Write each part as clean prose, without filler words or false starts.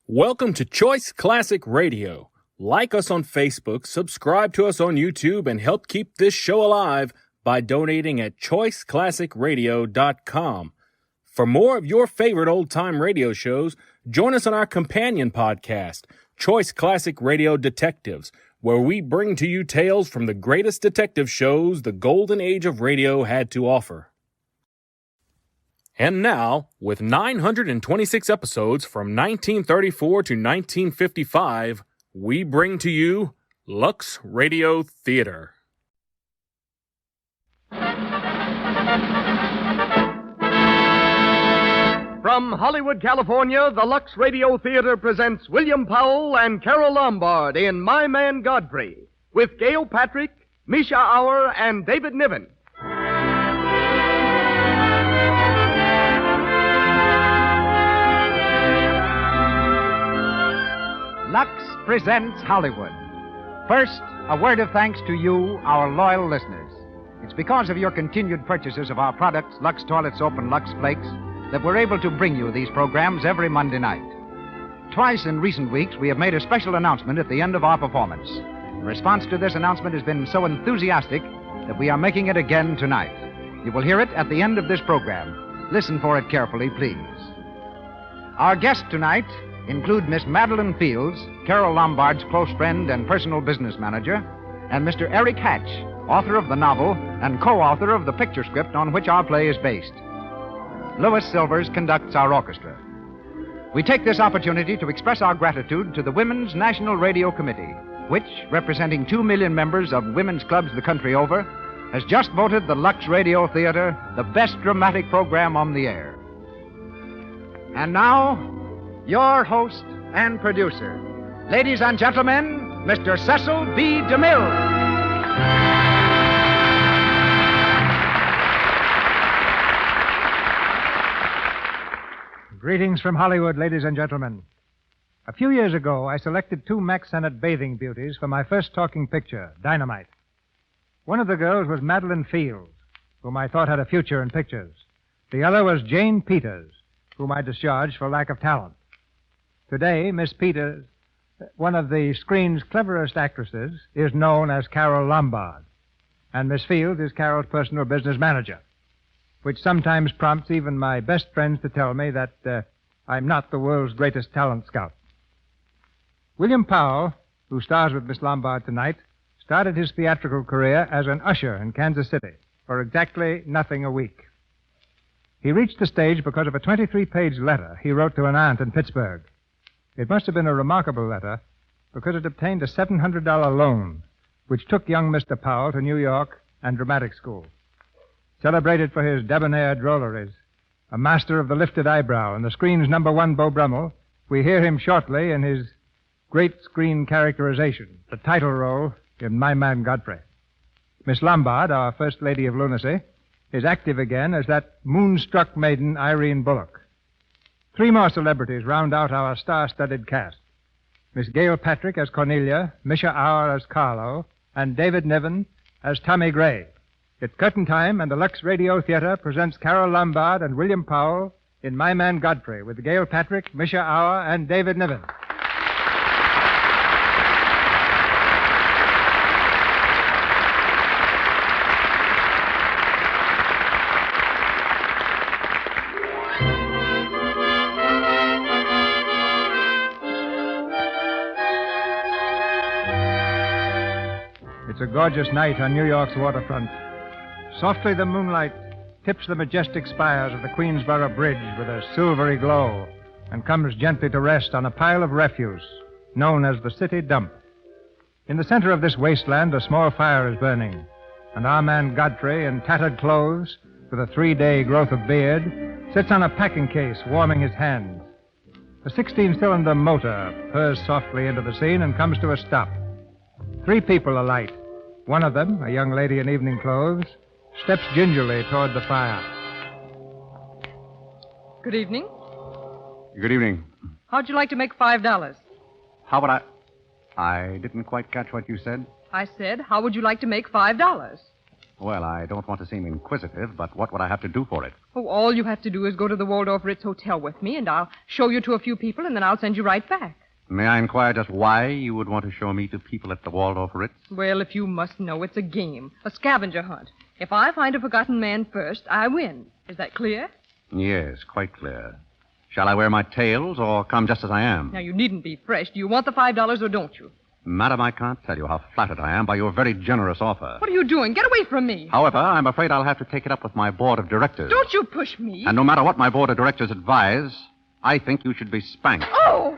Welcome to Choice Classic Radio. Like us on Facebook, subscribe to us on YouTube, and help keep this show alive by donating at choiceclassicradio.com. For more of your favorite old-time radio shows, join us on our companion podcast, Choice Classic Radio Detectives, where we bring to you tales from the greatest detective shows the golden age of radio had to offer. And now, with 926 episodes from 1934 to 1955, we bring to you Lux Radio Theater. From Hollywood, California, the Lux Radio Theater presents William Powell and Carol Lombard in My Man Godfrey, with Gail Patrick, Misha Auer, and David Niven. Lux presents Hollywood. First, a word of thanks to you, our loyal listeners. It's because of your continued purchases of our products, Lux Toilet Soap and Lux Flakes, that we're able to bring you these programs every Monday night. Twice in recent weeks, we have made a special announcement at the end of our performance. The response to this announcement has been so enthusiastic that we are making it again tonight. You will hear it at the end of this program. Listen for it carefully, please. Our guests tonight include Miss Madeline Fields, Carol Lombard's close friend and personal business manager, and Mr. Eric Hatch, author of the novel and co-author of the picture script on which our play is based. Louis Silvers conducts our orchestra. We take this opportunity to express our gratitude to the Women's National Radio Committee, which, representing 2 million members of women's clubs the country over, has just voted the Lux Radio Theater the best dramatic program on the air. And now, your host and producer. Ladies and gentlemen, Mr. Cecil B. DeMille. Greetings from Hollywood, ladies and gentlemen. A few years ago, I selected 2 Mack Sennett bathing beauties for my first talking picture, Dynamite. One of the girls was Madeline Fields, whom I thought had a future in pictures. The other was Jane Peters, whom I discharged for lack of talent. Today, Miss Peters, one of the screen's cleverest actresses, is known as Carol Lombard, and Miss Fields is Carol's personal business manager, which sometimes prompts even my best friends to tell me that I'm not the world's greatest talent scout. William Powell, who stars with Miss Lombard tonight, started his theatrical career as an usher in Kansas City for exactly nothing a week. He reached the stage because of a 23-page letter he wrote to an aunt in Pittsburgh. It must have been a remarkable letter because it obtained a $700 loan, which took young Mr. Powell to New York and dramatic school. Celebrated for his debonair drolleries, a master of the lifted eyebrow and the screen's #1 Beau Brummel, we hear him shortly in his great screen characterization, the title role in My Man Godfrey. Miss Lombard, our First Lady of Lunacy, is active again as that moonstruck maiden Irene Bullock. 3 more celebrities round out our star-studded cast. Miss Gail Patrick as Cornelia, Misha Auer as Carlo, and David Niven as Tommy Gray. It's curtain time, and the Lux Radio Theater presents Carol Lombard and William Powell in My Man Godfrey with Gail Patrick, Misha Auer, and David Niven. It's a gorgeous night on New York's waterfront. Softly the moonlight tips the majestic spires of the Queensboro Bridge with a silvery glow and comes gently to rest on a pile of refuse known as the city dump. In the center of this wasteland, a small fire is burning, and our man Godfrey, in tattered clothes with a 3-day growth of beard, sits on a packing case warming his hands. A 16-cylinder motor purrs softly into the scene and comes to a stop. 3 people alight. One of them, a young lady in evening clothes, steps gingerly toward the fire. Good evening. Good evening. How'd you like to make $5? How would I didn't quite catch what you said. I said, how would you like to make $5? Well, I don't want to seem inquisitive, but what would I have to do for it? Oh, all you have to do is go to the Waldorf Ritz Hotel with me, and I'll show you to a few people, and then I'll send you right back. May I inquire just why you would want to show me to people at the Waldorf Ritz? Well, if you must know, it's a game, a scavenger hunt. If I find a forgotten man first, I win. Is that clear? Yes, quite clear. Shall I wear my tails or come just as I am? Now, you needn't be fresh. Do you want the $5 or don't you? Madam, I can't tell you how flattered I am by your very generous offer. What are you doing? Get away from me. However, I'm afraid I'll have to take it up with my board of directors. Don't you push me. And no matter what my board of directors advise, I think you should be spanked. Oh!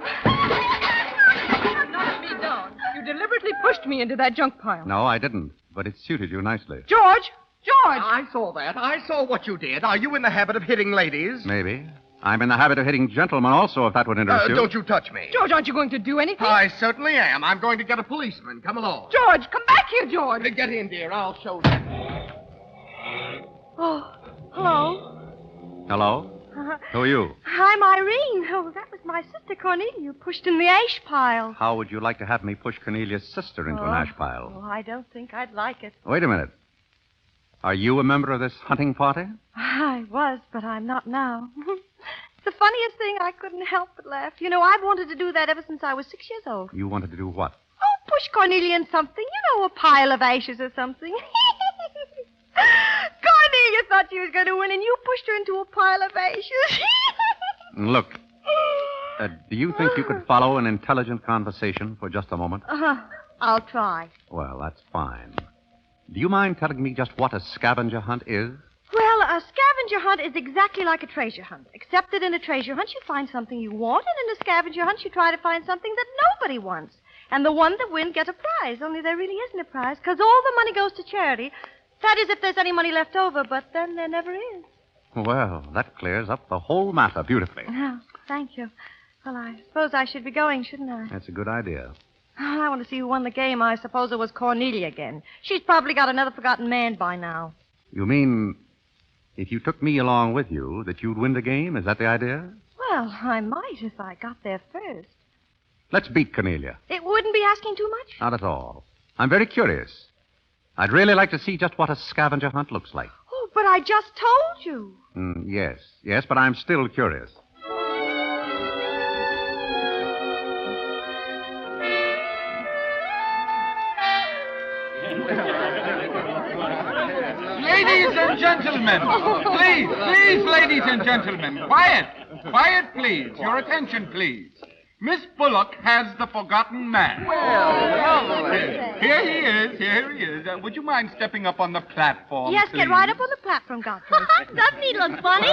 Knock me down. You deliberately pushed me into that junk pile. No, I didn't, but it suited you nicely. George! George! I saw that. I saw what you did. Are you in the habit of hitting ladies? Maybe. I'm in the habit of hitting gentlemen also, if that would interest you. Don't you touch me. George, aren't you going to do anything? I certainly am. I'm going to get a policeman. Come along. George, come back here, George. Get in, dear. I'll show you. Oh, hello. Hello? Who are you? I'm Irene. Oh, that was my sister Cornelia, pushed in the ash pile. How would you like to have me push Cornelia's sister into an ash pile? Oh, I don't think I'd like it. Wait a minute. Are you a member of this hunting party? I was, but I'm not now. It's the funniest thing. I couldn't help but laugh. You know, I've wanted to do that ever since I was 6 years old. You wanted to do what? Oh, push Cornelia in something. You know, a pile of ashes or something. Cornelia thought she was going to win, and you pushed her into a pile of ashes. Look, do you think you could follow an intelligent conversation for just a moment? I'll try. Well, that's fine. Do you mind telling me just what a scavenger hunt is? Well, a scavenger hunt is exactly like a treasure hunt, except that in a treasure hunt you find something you want, and in a scavenger hunt you try to find something that nobody wants. And the one that wins gets a prize, only there really isn't a prize, because all the money goes to charity. That is, if there's any money left over, but then there never is. Well, that clears up the whole matter beautifully. Oh, thank you. Well, I suppose I should be going, shouldn't I? That's a good idea. Oh, I want to see who won the game. I suppose it was Cornelia again. She's probably got another forgotten man by now. You mean if you took me along with you, that you'd win the game? Is that the idea? Well, I might if I got there first. Let's beat Cornelia. It wouldn't be asking too much? Not at all. I'm very curious. I'd really like to see just what a scavenger hunt looks like. Oh, but I just told you. Yes, but I'm still curious. Ladies and gentlemen, please, ladies and gentlemen, quiet, please. Your attention, please. Miss Bullock has the forgotten man. Here he is. Would you mind stepping up on the platform, Yes, please? get right up on the platform, Godfrey. Doesn't he look funny?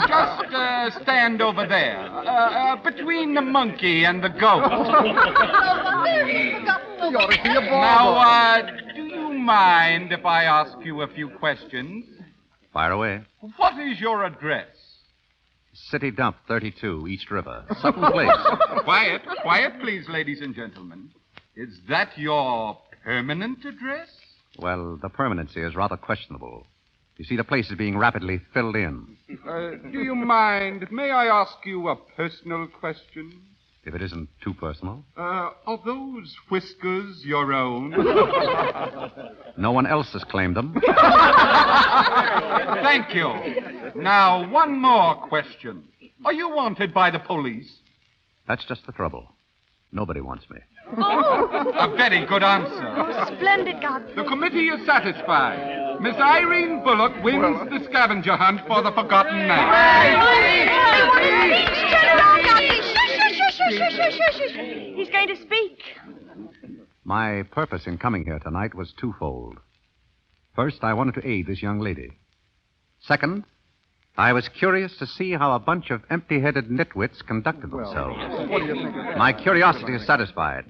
Just stand over there, between the monkey and the goat. Now, do you mind if I ask you a few questions? Fire away. What is your address? City Dump 32, East River. Sutton Place. Quiet, please, ladies and gentlemen. Is that your permanent address? Well, the permanency is rather questionable. You see, the place is being rapidly filled in. Do you mind? May I ask you a personal question? If it isn't too personal. Are those whiskers your own? No one else has claimed them. Thank you. Now, one more question. Are you wanted by the police? That's just the trouble. Nobody wants me. A very good answer. Splendid, Godfrey. The committee is satisfied. Miss Irene Bullock wins the scavenger hunt for the forgotten man. Turn around, Godfrey. Shush. He's going to speak. My purpose in coming here tonight was twofold. First, I wanted to aid this young lady. Second, I was curious to see how a bunch of empty-headed nitwits conducted themselves. What do you think? My curiosity is satisfied.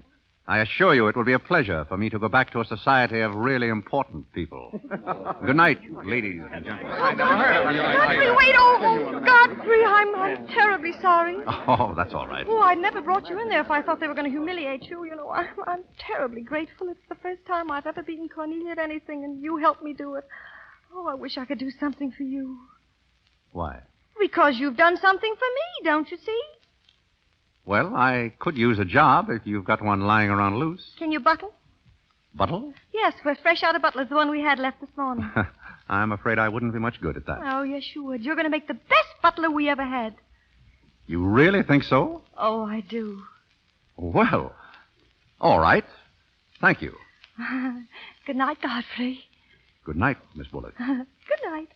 I assure you it will be a pleasure for me to go back to a society of really important people. Good night, ladies and gentlemen. Godfrey, wait. Oh, Godfrey, I'm terribly sorry. Oh, that's all right. Oh, I'd never brought you in there if I thought they were going to humiliate you. You know, I'm terribly grateful. It's the first time I've ever beaten Cornelia at anything, and you helped me do it. Oh, I wish I could do something for you. Why? Because you've done something for me, don't you see? Well, I could use a job if you've got one lying around loose. Can you buckle? Bottle? Yes, we're fresh out of Butler's, the one we had left this morning. I'm afraid I wouldn't be much good at that. Oh, yes, you would. You're going to make the best butler we ever had. You really think so? Oh, I do. Well, all right. Thank you. Good night, Godfrey. Good night, Miss Bullock. Good night.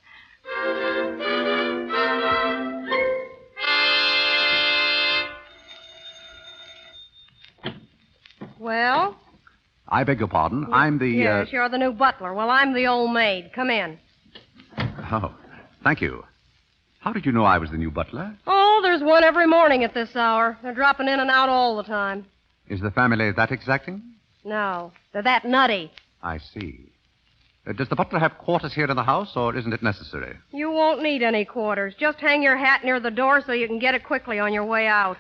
Well? I beg your pardon. I'm the... Yes, you're the new butler. Well, I'm the old maid. Come in. Oh, thank you. How did you know I was the new butler? Oh, there's one every morning at this hour. They're dropping in and out all the time. Is the family that exacting? No, they're that nutty. I see. Does the butler have quarters here in the house, or isn't it necessary? You won't need any quarters. Just hang your hat near the door so you can get it quickly on your way out.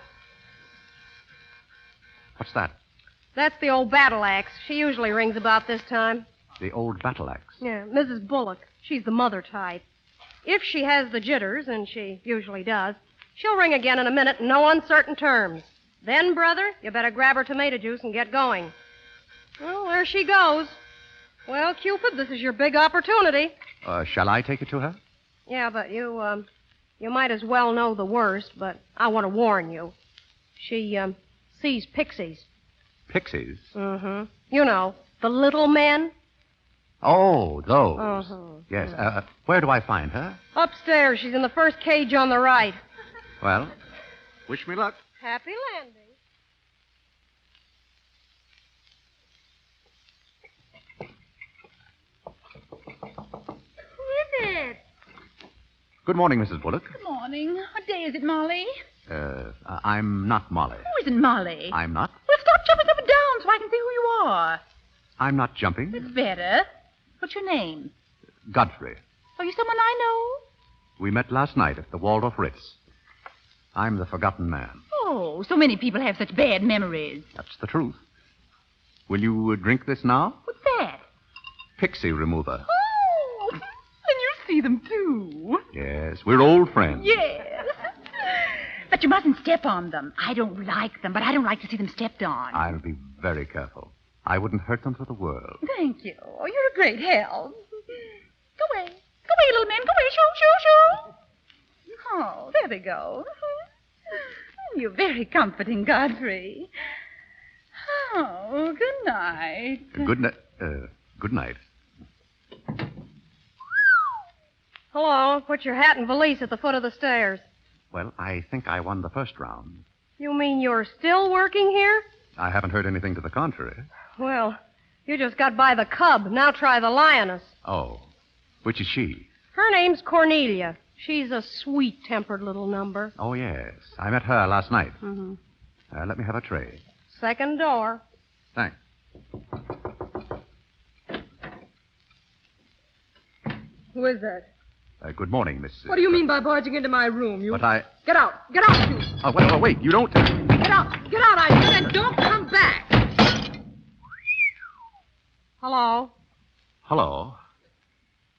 What's that? That's the old battle axe. She usually rings about this time. The old battle axe. Yeah, Mrs. Bullock. She's the mother type. If she has the jitters, and she usually does, she'll ring again in a minute in no uncertain terms. Then, brother, you better grab her tomato juice and get going. Well, there she goes. Well, Cupid, this is your big opportunity. Shall I take it to her? Yeah, but you might as well know the worst, but I want to warn you. She, sees pixies. Pixies? Mm-hmm. You know, the little men. Oh, those. Uh-huh. Yes. Where do I find her? Upstairs. She's in the first cage on the right. Well, wish me luck. Happy landing. Who is it? Good morning, Mrs. Bullock. Good morning. What day is it, Molly? I'm not Molly. Who isn't Molly? I'm not. Well, stop jumping up and down so I can see who you are. I'm not jumping. It's better. What's your name? Godfrey. Are you someone I know? We met last night at the Waldorf Ritz. I'm the forgotten man. Oh, so many people have such bad memories. That's the truth. Will you drink this now? What's that? Pixie remover. Oh, and you see them, too. Yes, we're old friends. Yes. But you mustn't step on them. I don't like them, but I don't like to see them stepped on. I'll be very careful. I wouldn't hurt them for the world. Thank you. Oh, you're a great help. Go away. Go away, little man. Go away. Shoo, shoo, shoo. Oh, there they go. You're very comforting, Godfrey. Oh, good night. Good night. Good night. Hello. Put your hat and valise at the foot of the stairs. Well, I think I won the first round. You mean you're still working here? I haven't heard anything to the contrary. Well, you just got by the cub. Now try the lioness. Oh. Which is she? Her name's Cornelia. She's a sweet-tempered little number. Oh, yes. I met her last night. Mm-hmm. Let me have a tray. Second door. Thanks. Who is that? Good morning, Miss... What do you mean by barging into my room? But I... Get out! Get out, you! Oh, wait. You don't... Get out! Get out, I said, and don't come back! Hello? Hello.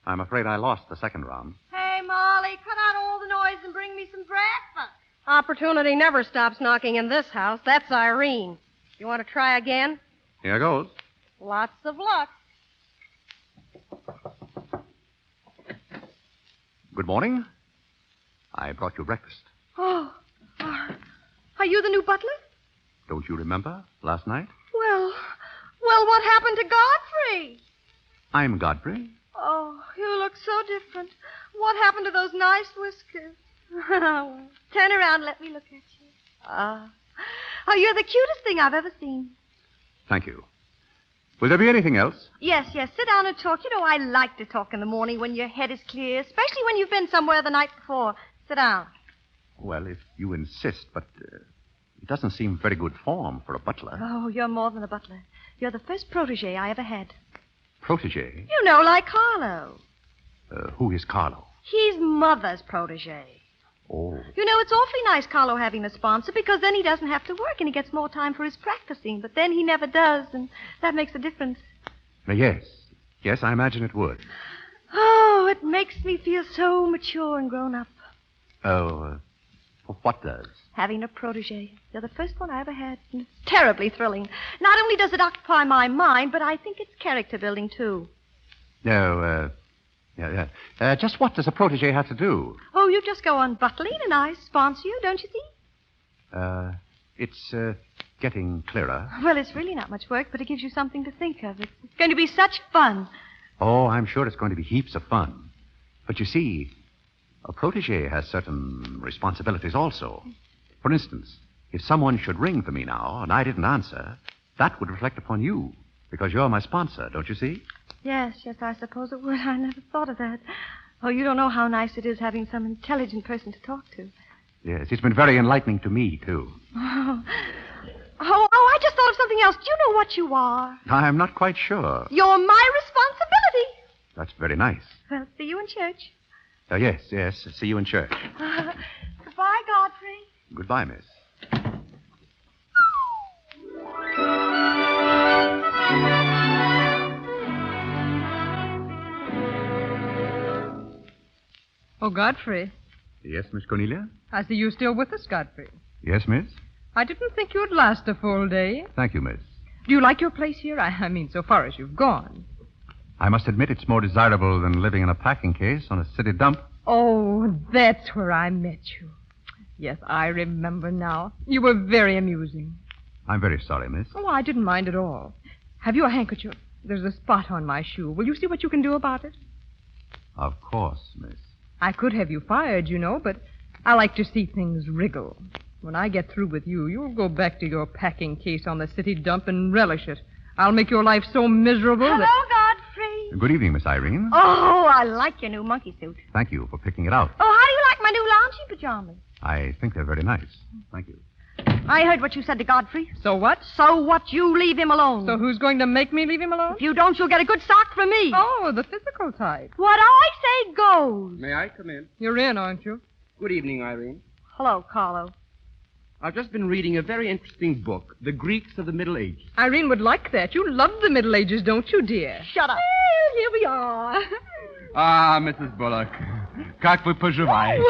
I'm afraid I lost the second round. Hey, Molly, cut out all the noise and bring me some breakfast. Opportunity never stops knocking in this house. That's Irene. You want to try again? Here goes. Lots of luck. Good morning. I brought you breakfast. Oh, are you the new butler? Don't you remember last night? Well, what happened to Godfrey? I'm Godfrey. Oh, you look so different. What happened to those nice whiskers? Turn around and let me look at you. Oh, you're the cutest thing I've ever seen. Thank you. Will there be anything else? Yes. Sit down and talk. You know, I like to talk in the morning when your head is clear, especially when you've been somewhere the night before. Sit down. Well, if you insist, but it doesn't seem very good form for a butler. Oh, you're more than a butler. You're the first protege I ever had. Protege? You know, like Carlo. Who is Carlo? He's Mother's protege. Oh. You know, it's awfully nice, Carlo, having a sponsor, because then he doesn't have to work and he gets more time for his practicing. But then he never does, and that makes a difference. Yes. Yes, I imagine it would. Oh, it makes me feel so mature and grown up. Oh, what does? Having a protege. You're the first one I ever had. And it's terribly thrilling. Not only does it occupy my mind, but I think it's character building, too. No, just what does a protege have to do? Oh, you just go on butling and I sponsor you, don't you see? It's getting clearer. Well, it's really not much work, but it gives you something to think of. It's going to be such fun. Oh, I'm sure it's going to be heaps of fun. But you see, a protege has certain responsibilities also. For instance, if someone should ring for me now and I didn't answer, that would reflect upon you, because you're my sponsor, don't you see? Yes, I suppose it would. I never thought of that. Oh, you don't know how nice it is having some intelligent person to talk to. Yes, it's been very enlightening to me, too. Oh, I just thought of something else. Do you know what you are? I'm not quite sure. You're my responsibility. That's very nice. Well, see you in church. Yes. See you in church. Goodbye, Godfrey. Goodbye, miss. Oh, Godfrey. Yes, Miss Cornelia? I see you still with us, Godfrey. Yes, miss? I didn't think you'd last a full day. Thank you, miss. Do you like your place here? I mean, so far as you've gone. I must admit it's more desirable than living in a packing case on a city dump. Oh, that's where I met you. Yes, I remember now. You were very amusing. I'm very sorry, miss. Oh, I didn't mind at all. Have you a handkerchief? There's a spot on my shoe. Will you see what you can do about it? Of course, miss. I could have you fired, you know, but I like to see things wriggle. When I get through with you, you'll go back to your packing case on the city dump and relish it. I'll make your life so miserable Hello, that... Godfrey. Good evening, Miss Irene. Oh, I like your new monkey suit. Thank you for picking it out. Oh, how do you like my new lounging pajamas? I think they're very nice. Thank you. I heard what you said to Godfrey. So what? So what? You leave him alone. So who's going to make me leave him alone? If you don't, you'll get a good sock from me. Oh, the physical type. What I say goes. May I come in? You're in, aren't you? Good evening, Irene. Hello, Carlo. I've just been reading a very interesting book, The Greeks of the Middle Ages. Irene would like that. You love the Middle Ages, don't you, dear? Shut up. Well, here we are. Ah, Mrs. Bullock. Как вы поживаете?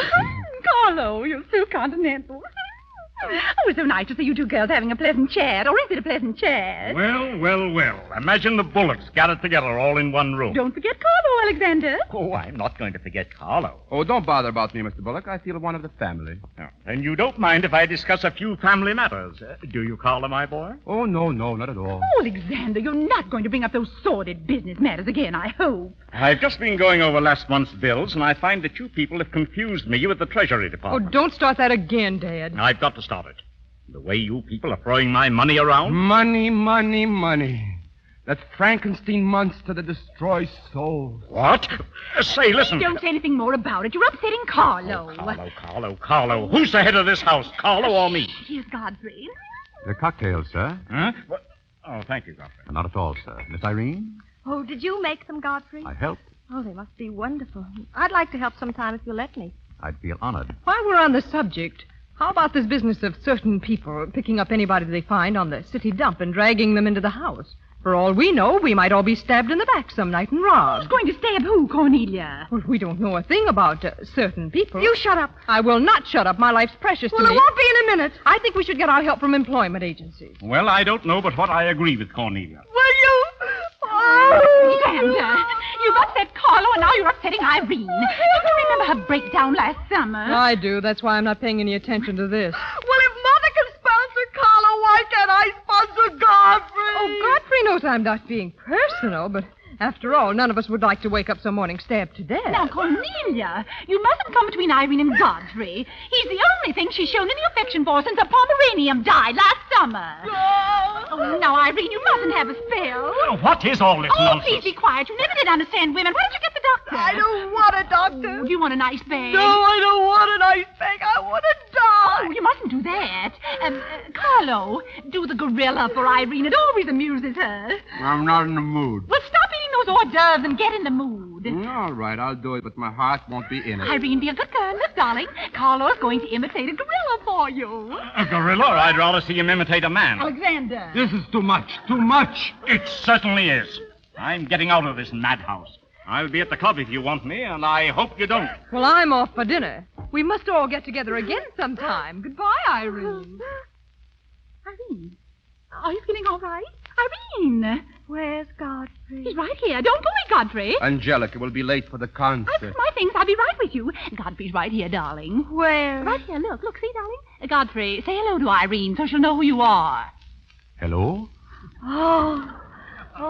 Carlo, you're so continental. Oh, it's so nice to see you two girls having a pleasant chat. Or is it a pleasant chat? Well. Imagine the Bullocks got it together all in one room. Don't forget Carlo, Alexander. Oh, I'm not going to forget Carlo. Oh, don't bother about me, Mr. Bullock. I feel one of the family. Oh, and you don't mind if I discuss a few family matters, do you, Carlo, my boy? Oh, no, not at all. Oh, Alexander, you're not going to bring up those sordid business matters again, I hope. I've just been going over last month's bills, and I find that you people have confused me with the Treasury Oh, Department. don't start that again, Dad. I've got to stop it. The way you people are throwing my money around. Money. That Frankenstein monster that destroys souls. What? Say, listen. Don't say anything more about it. You're upsetting Carlo. Carlo. Who's the head of this house, Carlo or me? Here's Godfrey. The cocktail, sir. Huh? What? Oh, thank you, Godfrey. Not at all, sir. Miss Irene? Oh, did you make them, Godfrey? I helped. Oh, they must be wonderful. I'd like to help sometime if you'll let me. I'd feel honored. While we're on the subject, how about this business of certain people picking up anybody they find on the city dump and dragging them into the house? For all we know, we might all be stabbed in the back some night and Who's robbed. going to stab who, Cornelia? Well, we don't know a thing about certain people. You shut up. I will not shut up. My life's precious Well, to it me. won't be in a minute. I think we should get our help from employment agencies. Well, I don't know but what I agree with Cornelia. Will you? Alexander, you've upset Carlo and now you're upsetting Irene. Don't you remember her breakdown last summer? I do. That's why I'm not paying any attention to this. Well, if Mother can sponsor Carlo, why can't I sponsor Godfrey? Oh, Godfrey knows I'm not being personal, but after all, none of us would like to wake up some morning stabbed to death. Now, Cornelia, you mustn't come between Irene and Godfrey. He's the only thing she's shown any affection for since a Pomeranian died last summer. Oh, now, Irene, you mustn't have a spell. Well, what is all this Oh, nonsense? please be quiet. You never did understand women. Why don't you get the doctor? I don't want a doctor. Oh, do you want a nice bag? No, I don't want an ice pack. I want to die. Oh, you mustn't do that. Carlo, do the gorilla for Irene. It always amuses her. I'm not in the mood. Well, stop eating those hors d'oeuvres and get in the mood. All right, I'll do it, but my heart won't be in it. Irene, be a good girl, Miss Darling. Carlo's going to imitate a gorilla for you. A gorilla? I'd rather see him imitate a man. Alexander. This is too much. It certainly is. I'm getting out of this madhouse. I'll be at the club if you want me, and I hope you don't. Well, I'm off for dinner. We must all get together again sometime. Goodbye, Irene. Irene, are you feeling all right? Irene! Where's Godfrey? He's right here. Don't go away, Godfrey. Angelica will be late for the concert. I've got my things. I'll be right with you. Godfrey's right here, darling. Where? Right here. Look, see, darling? Godfrey, say hello to Irene so she'll know who you are. Hello? Oh,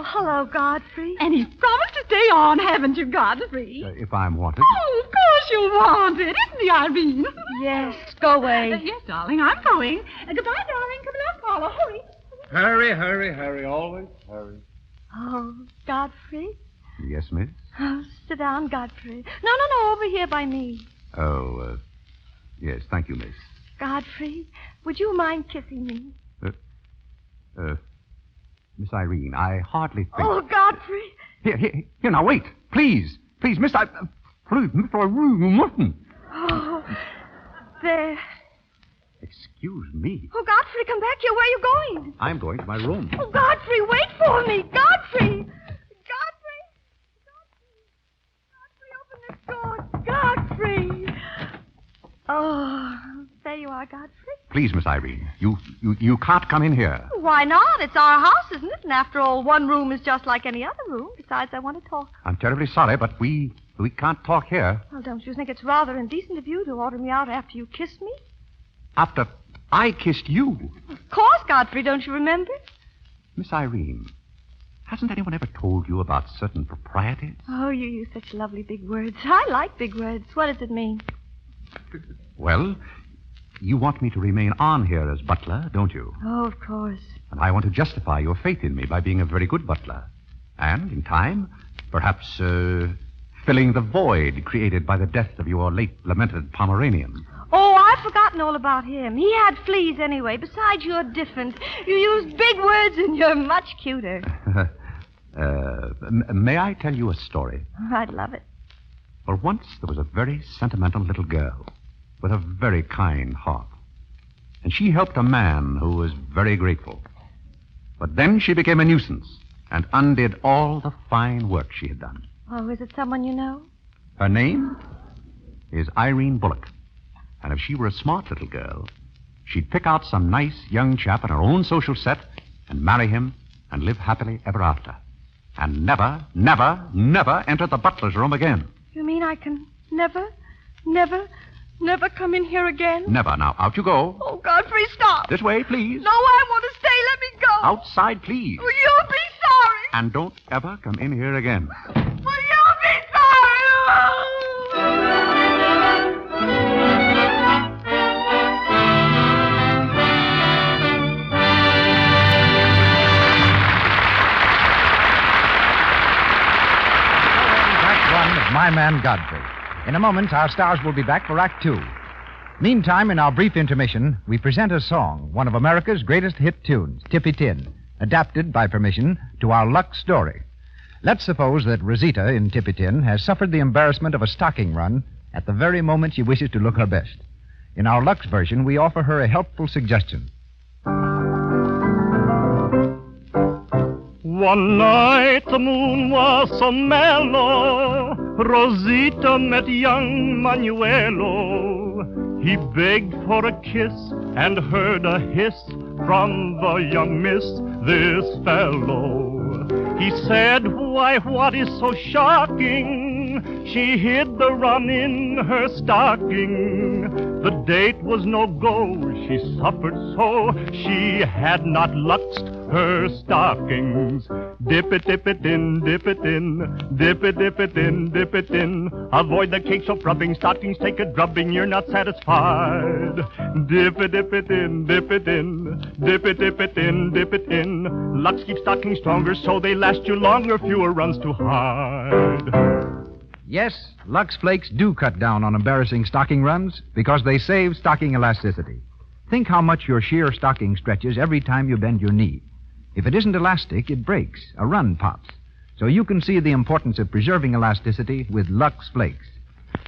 hello, Godfrey. And you've promised to stay on, haven't you, Godfrey? If I'm wanted. Oh, of course you'll want it, isn't he, Irene? Yes, go away. Yes, darling, I'm going. Goodbye, darling. Come along, Paula. Hurry. Hurry, always hurry. Oh, Godfrey? Yes, miss? Oh, sit down, Godfrey. No, over here by me. Oh, yes, thank you, miss. Godfrey, would you mind kissing me? Miss Irene, I hardly think... Oh, Godfrey. Here, now, wait. Please, Miss Miss Irene, you mustn't. Oh, there. Excuse me. Oh, Godfrey, come back here. Where are you going? I'm going to my room. Oh, Godfrey, wait for me. Godfrey! Godfrey, open this door. Godfrey! Oh, there you are, Godfrey. Please, Miss Irene, you can't come in here. Why not? It's our house, isn't it? And after all, one room is just like any other room. Besides, I want to talk. I'm terribly sorry, but we can't talk here. Well, don't you think it's rather indecent of you to order me out after you kissed me? After I kissed you. Of course, Godfrey, don't you remember? Miss Irene, hasn't anyone ever told you about certain proprieties? Oh, you use such lovely big words. I like big words. What does it mean? Well, you want me to remain on here as butler, don't you? Oh, of course. And I want to justify your faith in me by being a very good butler. And, in time, perhaps, filling the void created by the death of your late lamented Pomeranian. Oh, I've forgotten all about him. He had fleas anyway. Besides, you're different. You use big words and you're much cuter. May I tell you a story? I'd love it. Well, once there was a very sentimental little girl with a very kind heart. And she helped a man who was very grateful. But then she became a nuisance and undid all the fine work she had done. Oh, is it someone you know? Her name is Irene Bullock. And if she were a smart little girl, she'd pick out some nice young chap in her own social set and marry him and live happily ever after. And never, never, never enter the butler's room again. You mean I can never come in here again? Never. Now, out you go. Oh, Godfrey, stop. This way, please. No, I want to stay. Let me go. Outside, please. Oh, you'll be sorry. And don't ever come in here again. Well, you'll be sorry. My Man Godfrey. In a moment, our stars will be back for Act Two. Meantime, in our brief intermission, we present a song, one of America's greatest hit tunes, Tippy Tin, adapted, by permission, to our Lux story. Let's suppose that Rosita in Tippy Tin has suffered the embarrassment of a stocking run at the very moment she wishes to look her best. In our Lux version, we offer her a helpful suggestion. One night the moon was so mellow, Rosita met young Manuelo. He begged for a kiss and heard a hiss from the young miss, this fellow. He said, why, what is so shocking? She hid the run in her stocking. The date was no go, she suffered so, she had not luxed her stockings. Dip it in, dip it in, dip it in, dip it in. Avoid the cake soap rubbing, stockings take a drubbing, you're not satisfied. Dip it in, dip it in, dip it in, dip it in. Lux keeps stockings stronger so they last you longer, fewer runs to hide. Yes, Lux Flakes do cut down on embarrassing stocking runs because they save stocking elasticity. Think how much your sheer stocking stretches every time you bend your knee. If it isn't elastic, it breaks. A run pops. So you can see the importance of preserving elasticity with Lux Flakes.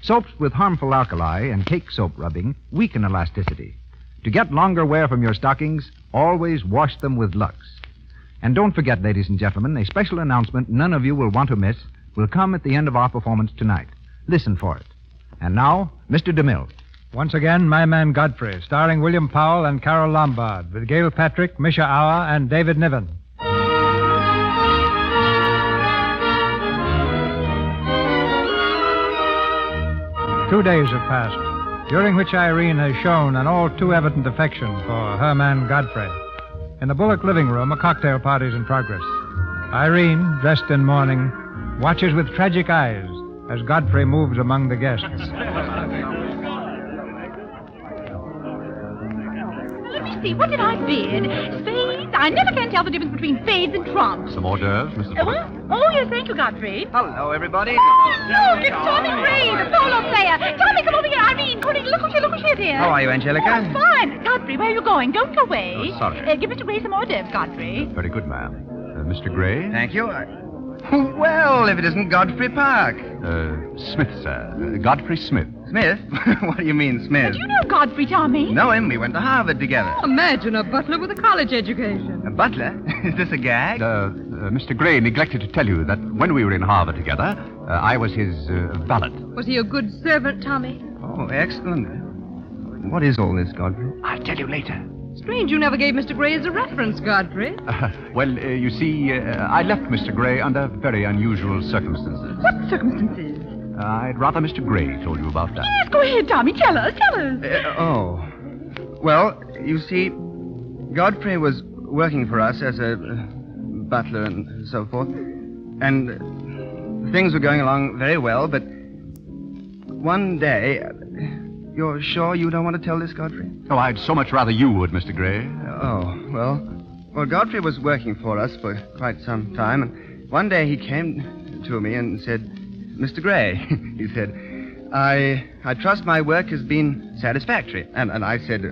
Soaps with harmful alkali and cake soap rubbing weaken elasticity. To get longer wear from your stockings, always wash them with Lux. And don't forget, ladies and gentlemen, a special announcement none of you will want to miss will come at the end of our performance tonight. Listen for it. And now, Mr. DeMille. Once again, My Man Godfrey, starring William Powell and Carol Lombard, with Gail Patrick, Misha Auer, and David Niven. 2 days have passed, during which Irene has shown an all too evident affection for her man Godfrey. In the Bullock living room, a cocktail party is in progress. Irene, dressed in mourning, watches with tragic eyes as Godfrey moves among the guests. Let me see, what did I bid? Spades? I never can tell the difference between spades and trumps. Some hors d'oeuvres, Mrs. Bullock? Oh, yes, thank you, Godfrey. Hello, everybody. Oh, look, it's Tommy Gray, the polo player. Tommy, come over here. Irene, look who's here, dear. How are you, Angelica? Oh, fine. Godfrey, where are you going? Don't go away. Oh, sorry. Give Mr. Gray some hors d'oeuvres, Godfrey. Very good, ma'am. Mr. Gray? Thank you. Well, if it isn't Godfrey Park. Smith, sir. Godfrey Smith. Smith? What do you mean, Smith? Do you know Godfrey, Tommy? Know him. We went to Harvard together. Imagine a butler with a college education. A butler? Is this a gag? Mr. Gray neglected to tell you that when we were in Harvard together, I was his valet. Was he a good servant, Tommy? Oh, excellent. What is all this, Godfrey? I'll tell you later. Strange you never gave Mr. Gray as a reference, Godfrey. Well, you see, I left Mr. Gray under very unusual circumstances. What circumstances? I'd rather Mr. Gray told you about that. Yes, go ahead, Tommy. Tell us. Well, you see, Godfrey was working for us as a butler and so forth, and things were going along very well, but one day... You're sure you don't want to tell this, Godfrey? Oh, I'd so much rather you would, Mr. Gray. Well, Godfrey was working for us for quite some time, and one day he came to me and said, Mr. Gray, he said, I trust my work has been satisfactory. And I said,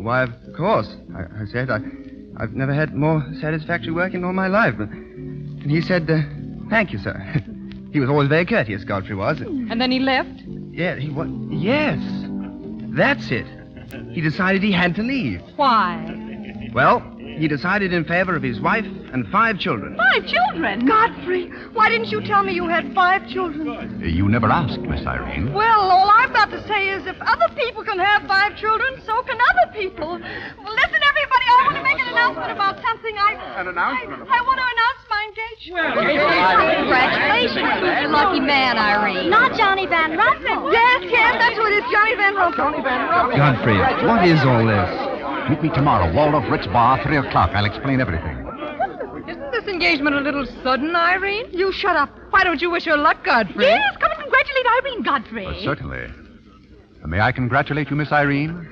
why, of course. I said, I've never had more satisfactory work in all my life. And he said, thank you, sir. He was always very courteous, Godfrey was. And then he left? Yeah, he was. Yes. That's it. He decided he had to leave. Why? Well, he decided in favor of his wife and 5 children. 5 children? Godfrey, why didn't you tell me you had 5 children? You never asked, Miss Irene. Well, all I've got to say is if other people can have 5 children, so can other people. Well, listen, everybody, I want to make an announcement about something. An announcement? I want to announce my engagement. Congratulations, who's your lucky man, Irene? Not Johnny Van Russell. Yes, that's what it is, Johnny Van Russell. Godfrey, what is all this? Meet me tomorrow, Waldorf Ritz Bar, 3 o'clock. I'll explain everything. Isn't this engagement a little sudden, Irene? You shut up. Why don't you wish her luck, Godfrey? Yes, come and congratulate Irene, Godfrey. Certainly. May I congratulate you, Miss Irene?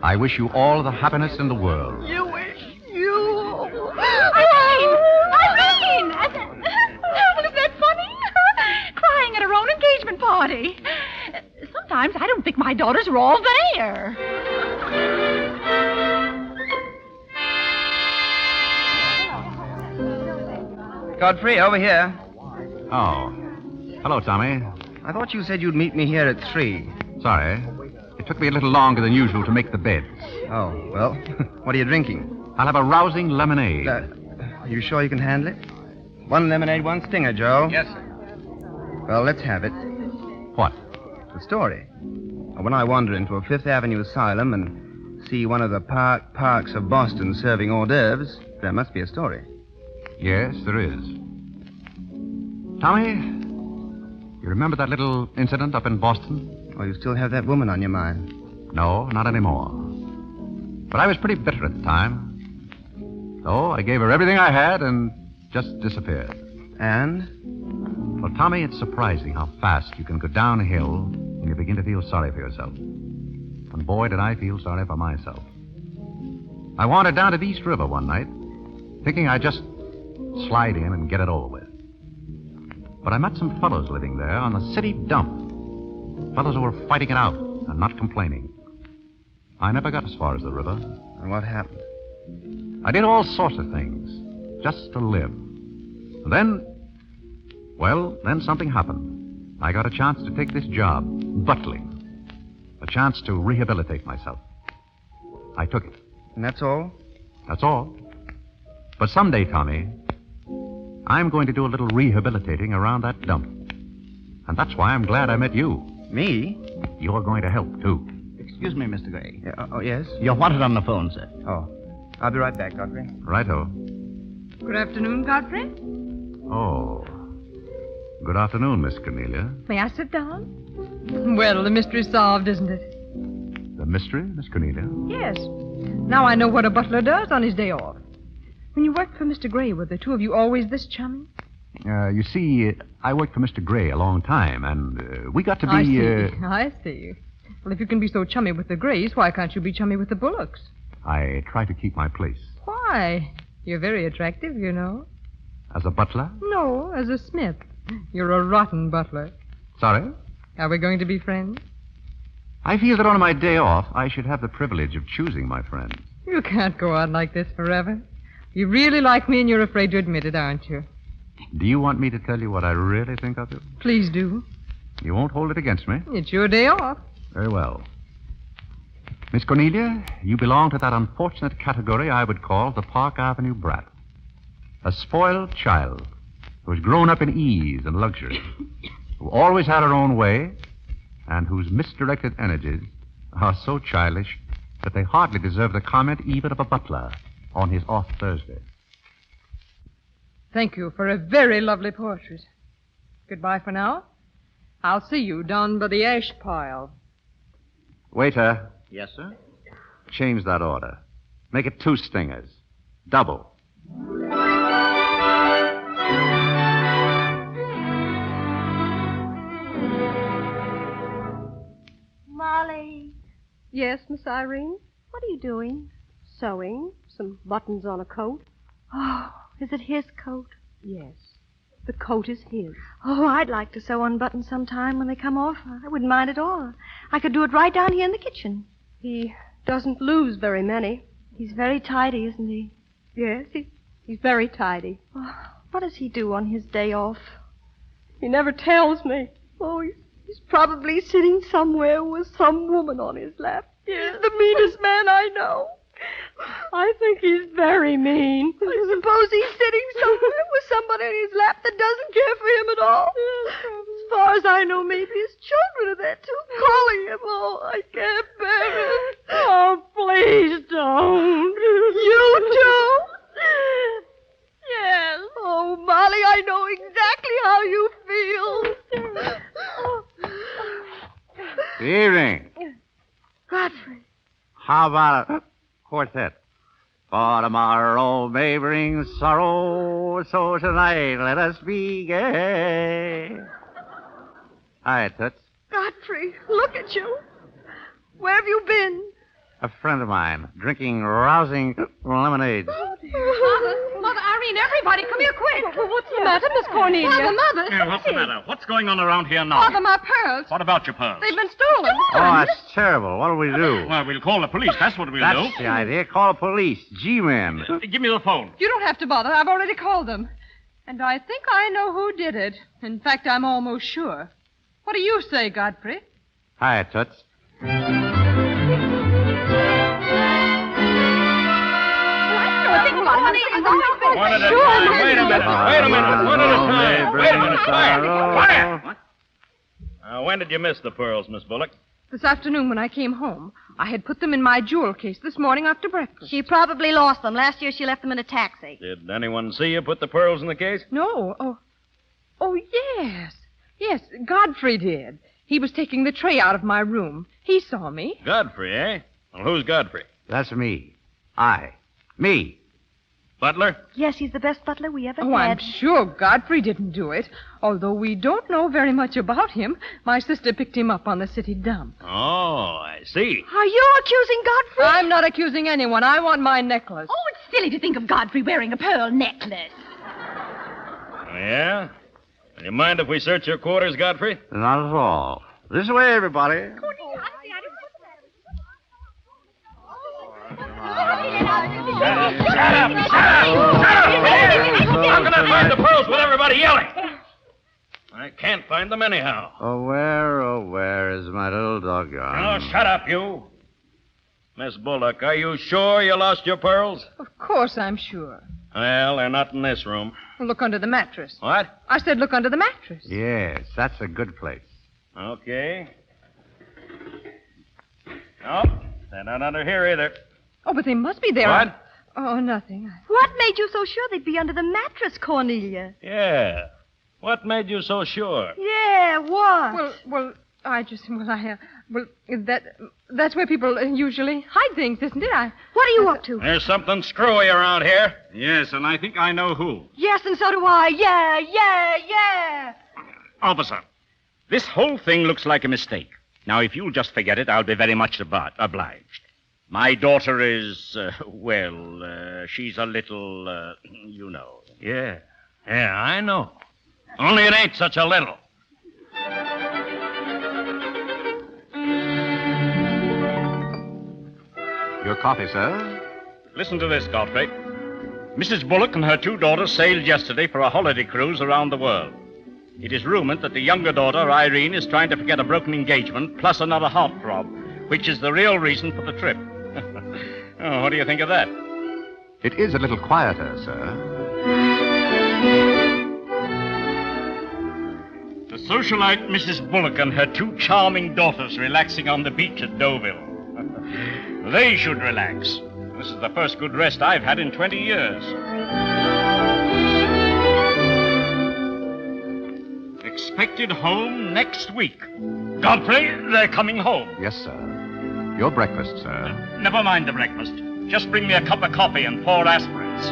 I wish you all the happiness in the world. You wish you... Irene! Well, isn't that funny? Crying at her own engagement party. Sometimes I don't think my daughters are all there. Godfrey, over here. Oh. Hello, Tommy. I thought you said you'd meet me here at 3. Sorry. It took me a little longer than usual to make the beds. Oh, well, what are you drinking? I'll have a rousing lemonade. Are you sure you can handle it? 1 lemonade, 1 stinger, Joe. Yes, sir. Well, let's have it. What? The story. When I wander into a Fifth Avenue asylum and see one of the parks of Boston serving hors d'oeuvres, there must be a story. Yes, there is. Tommy, you remember that little incident up in Boston? Oh, you still have that woman on your mind? No, not anymore. But I was pretty bitter at the time. So I gave her everything I had and just disappeared. And? Well, Tommy, it's surprising how fast you can go downhill when you begin to feel sorry for yourself. And boy, did I feel sorry for myself. I wandered down to the East River one night, thinking I'd just slide in and get it over with. But I met some fellows living there on the city dump. Fellows who were fighting it out and not complaining. I never got as far as the river. And what happened? I did all sorts of things, just to live. And then something happened. I got a chance to take this job, butling. A chance to rehabilitate myself. I took it. And that's all? That's all. But someday, Tommy, I'm going to do a little rehabilitating around that dump. And that's why I'm glad I met you. Me? You're going to help, too. Excuse me, Mr. Gray. Yes? You're wanted on the phone, sir. Oh. I'll be right back, Godfrey. Righto. Good afternoon, Godfrey. Oh. Good afternoon, Miss Cornelia. May I sit down? Well, the mystery's solved, isn't it? The mystery, Miss Cornelia? Yes. Now I know what a butler does on his day off. When you worked for Mr. Gray, were the two of you always this chummy? You see, I worked for Mr. Gray a long time, and we got to be... I see. Well, if you can be so chummy with the Grays, why can't you be chummy with the Bullocks? I try to keep my place. Why? You're very attractive, you know. As a butler? No, as a smith. You're a rotten butler. Sorry? Are we going to be friends? I feel that on my day off, I should have the privilege of choosing my friends. You can't go on like this forever. You really like me and you're afraid to admit it, aren't you? Do you want me to tell you what I really think of you? Please do. You won't hold it against me? It's your day off. Very well. Miss Cornelia, you belong to that unfortunate category I would call the Park Avenue brat. A spoiled child who has grown up in ease and luxury, who always had her own way, and whose misdirected energies are so childish that they hardly deserve the comment even of a butler on his off Thursday. Thank you for a very lovely portrait. Goodbye for now. I'll see you down by the ash pile. Waiter, Yes, sir? change that order. Make it 2 stingers. Double. Molly, Yes, Miss Irene? what are you doing? Sewing. Some buttons on a coat. Oh, is it his coat? Yes. The coat is his. Oh, I'd like to sew on buttons sometime when they come off. I wouldn't mind at all. I could do it right down here in the kitchen. He doesn't lose very many. He's very tidy, isn't he? Yes, he's very tidy. Oh, what does he do on his day off? He never tells me. Oh, he's probably sitting somewhere with some woman on his lap. He's the meanest man I know. I think he's very mean. I suppose he's sitting somewhere with somebody on his lap that doesn't care for him at all. As far as I know, maybe his children are there, too, calling him. Oh, I can't bear it. Oh, please don't. You too? Yes. Oh, Molly, I know exactly how you feel. Good evening. Godfrey. How about a quartet? For tomorrow may bring sorrow, so tonight let us be gay. Hi, Toots. Godfrey, look at you. Where have you been? A friend of mine, drinking rousing lemonade. Mother Irene, everybody, come here quick. What's the matter, Miss Cornelia? Mother. Yeah, what's the matter? What's going on around here now? Father, my pearls. What about your pearls? They've been stolen. Oh, that's terrible. What'll we do? Well, we'll call the police. That's what we'll That's do. the idea. Call the police. G-men. Give me the phone. You don't have to bother. I've already called them. And I think I know who did it. In fact, I'm almost sure. What do you say, Godfrey? Hi, Toots. One at a time. Wait a minute. One at a time. Wait a minute. Quiet. When did you miss the pearls, Miss Bullock? This afternoon when I came home, I had put them in my jewel case this morning after breakfast. She probably lost them. Last year she left them in a taxi. Did anyone see you put the pearls in the case? No. Oh, yes. Yes, Godfrey did. He was taking the tray out of my room. He saw me. Godfrey, eh? Well, who's Godfrey? That's me. Me. Butler? Yes, he's the best butler we ever Oh, I'm had. sure Godfrey didn't do it. Although we don't know very much about him. My sister picked him up on the city dump. Oh, I see. Are you accusing Godfrey? I'm not accusing anyone. I want my necklace. Oh, it's silly to think of Godfrey wearing a pearl necklace. Yeah? Do you mind if we search your quarters, Godfrey? Not at all. This way, everybody. Shut up! How can I find the pearls with everybody yelling? I can't find them anyhow. Oh, where is my little doggone? Oh, shut up, you. Miss Bullock, are you sure you lost your pearls? Of course I'm sure. Well, they're not in this room. Look under the mattress. What? I said look under the mattress. Yes, that's a good place. Okay. No, they're not under here either. Oh, but they must be there. What? Oh, nothing. What made you so sure they'd be under the mattress, Cornelia? Yeah. What made you so sure? Yeah, what? That's where people usually hide things, isn't it? What are you up to? There's something screwy around here. Yes, and I think I know who. Yes, and so do I. Yeah. Officer, this whole thing looks like a mistake. Now, if you'll just forget it, I'll be very much obliged. My daughter is, she's a little, you know. Yeah, I know. Only it ain't such a little. Your coffee, sir? Listen to this, Godfrey. Mrs. Bullock and her 2 daughters sailed yesterday for a holiday cruise around the world. It is rumored that the younger daughter, Irene, is trying to forget a broken engagement plus another heartthrob, which is the real reason for the trip. Oh, what do you think of that? It is a little quieter, sir. The socialite Mrs. Bullock and her 2 charming daughters relaxing on the beach at Deauville. They should relax. This is the first good rest I've had in 20 years. Expected home next week. Godfrey, they're coming home. Yes, sir. Your breakfast, sir. Never mind the breakfast. Just bring me a cup of coffee and 4 aspirins.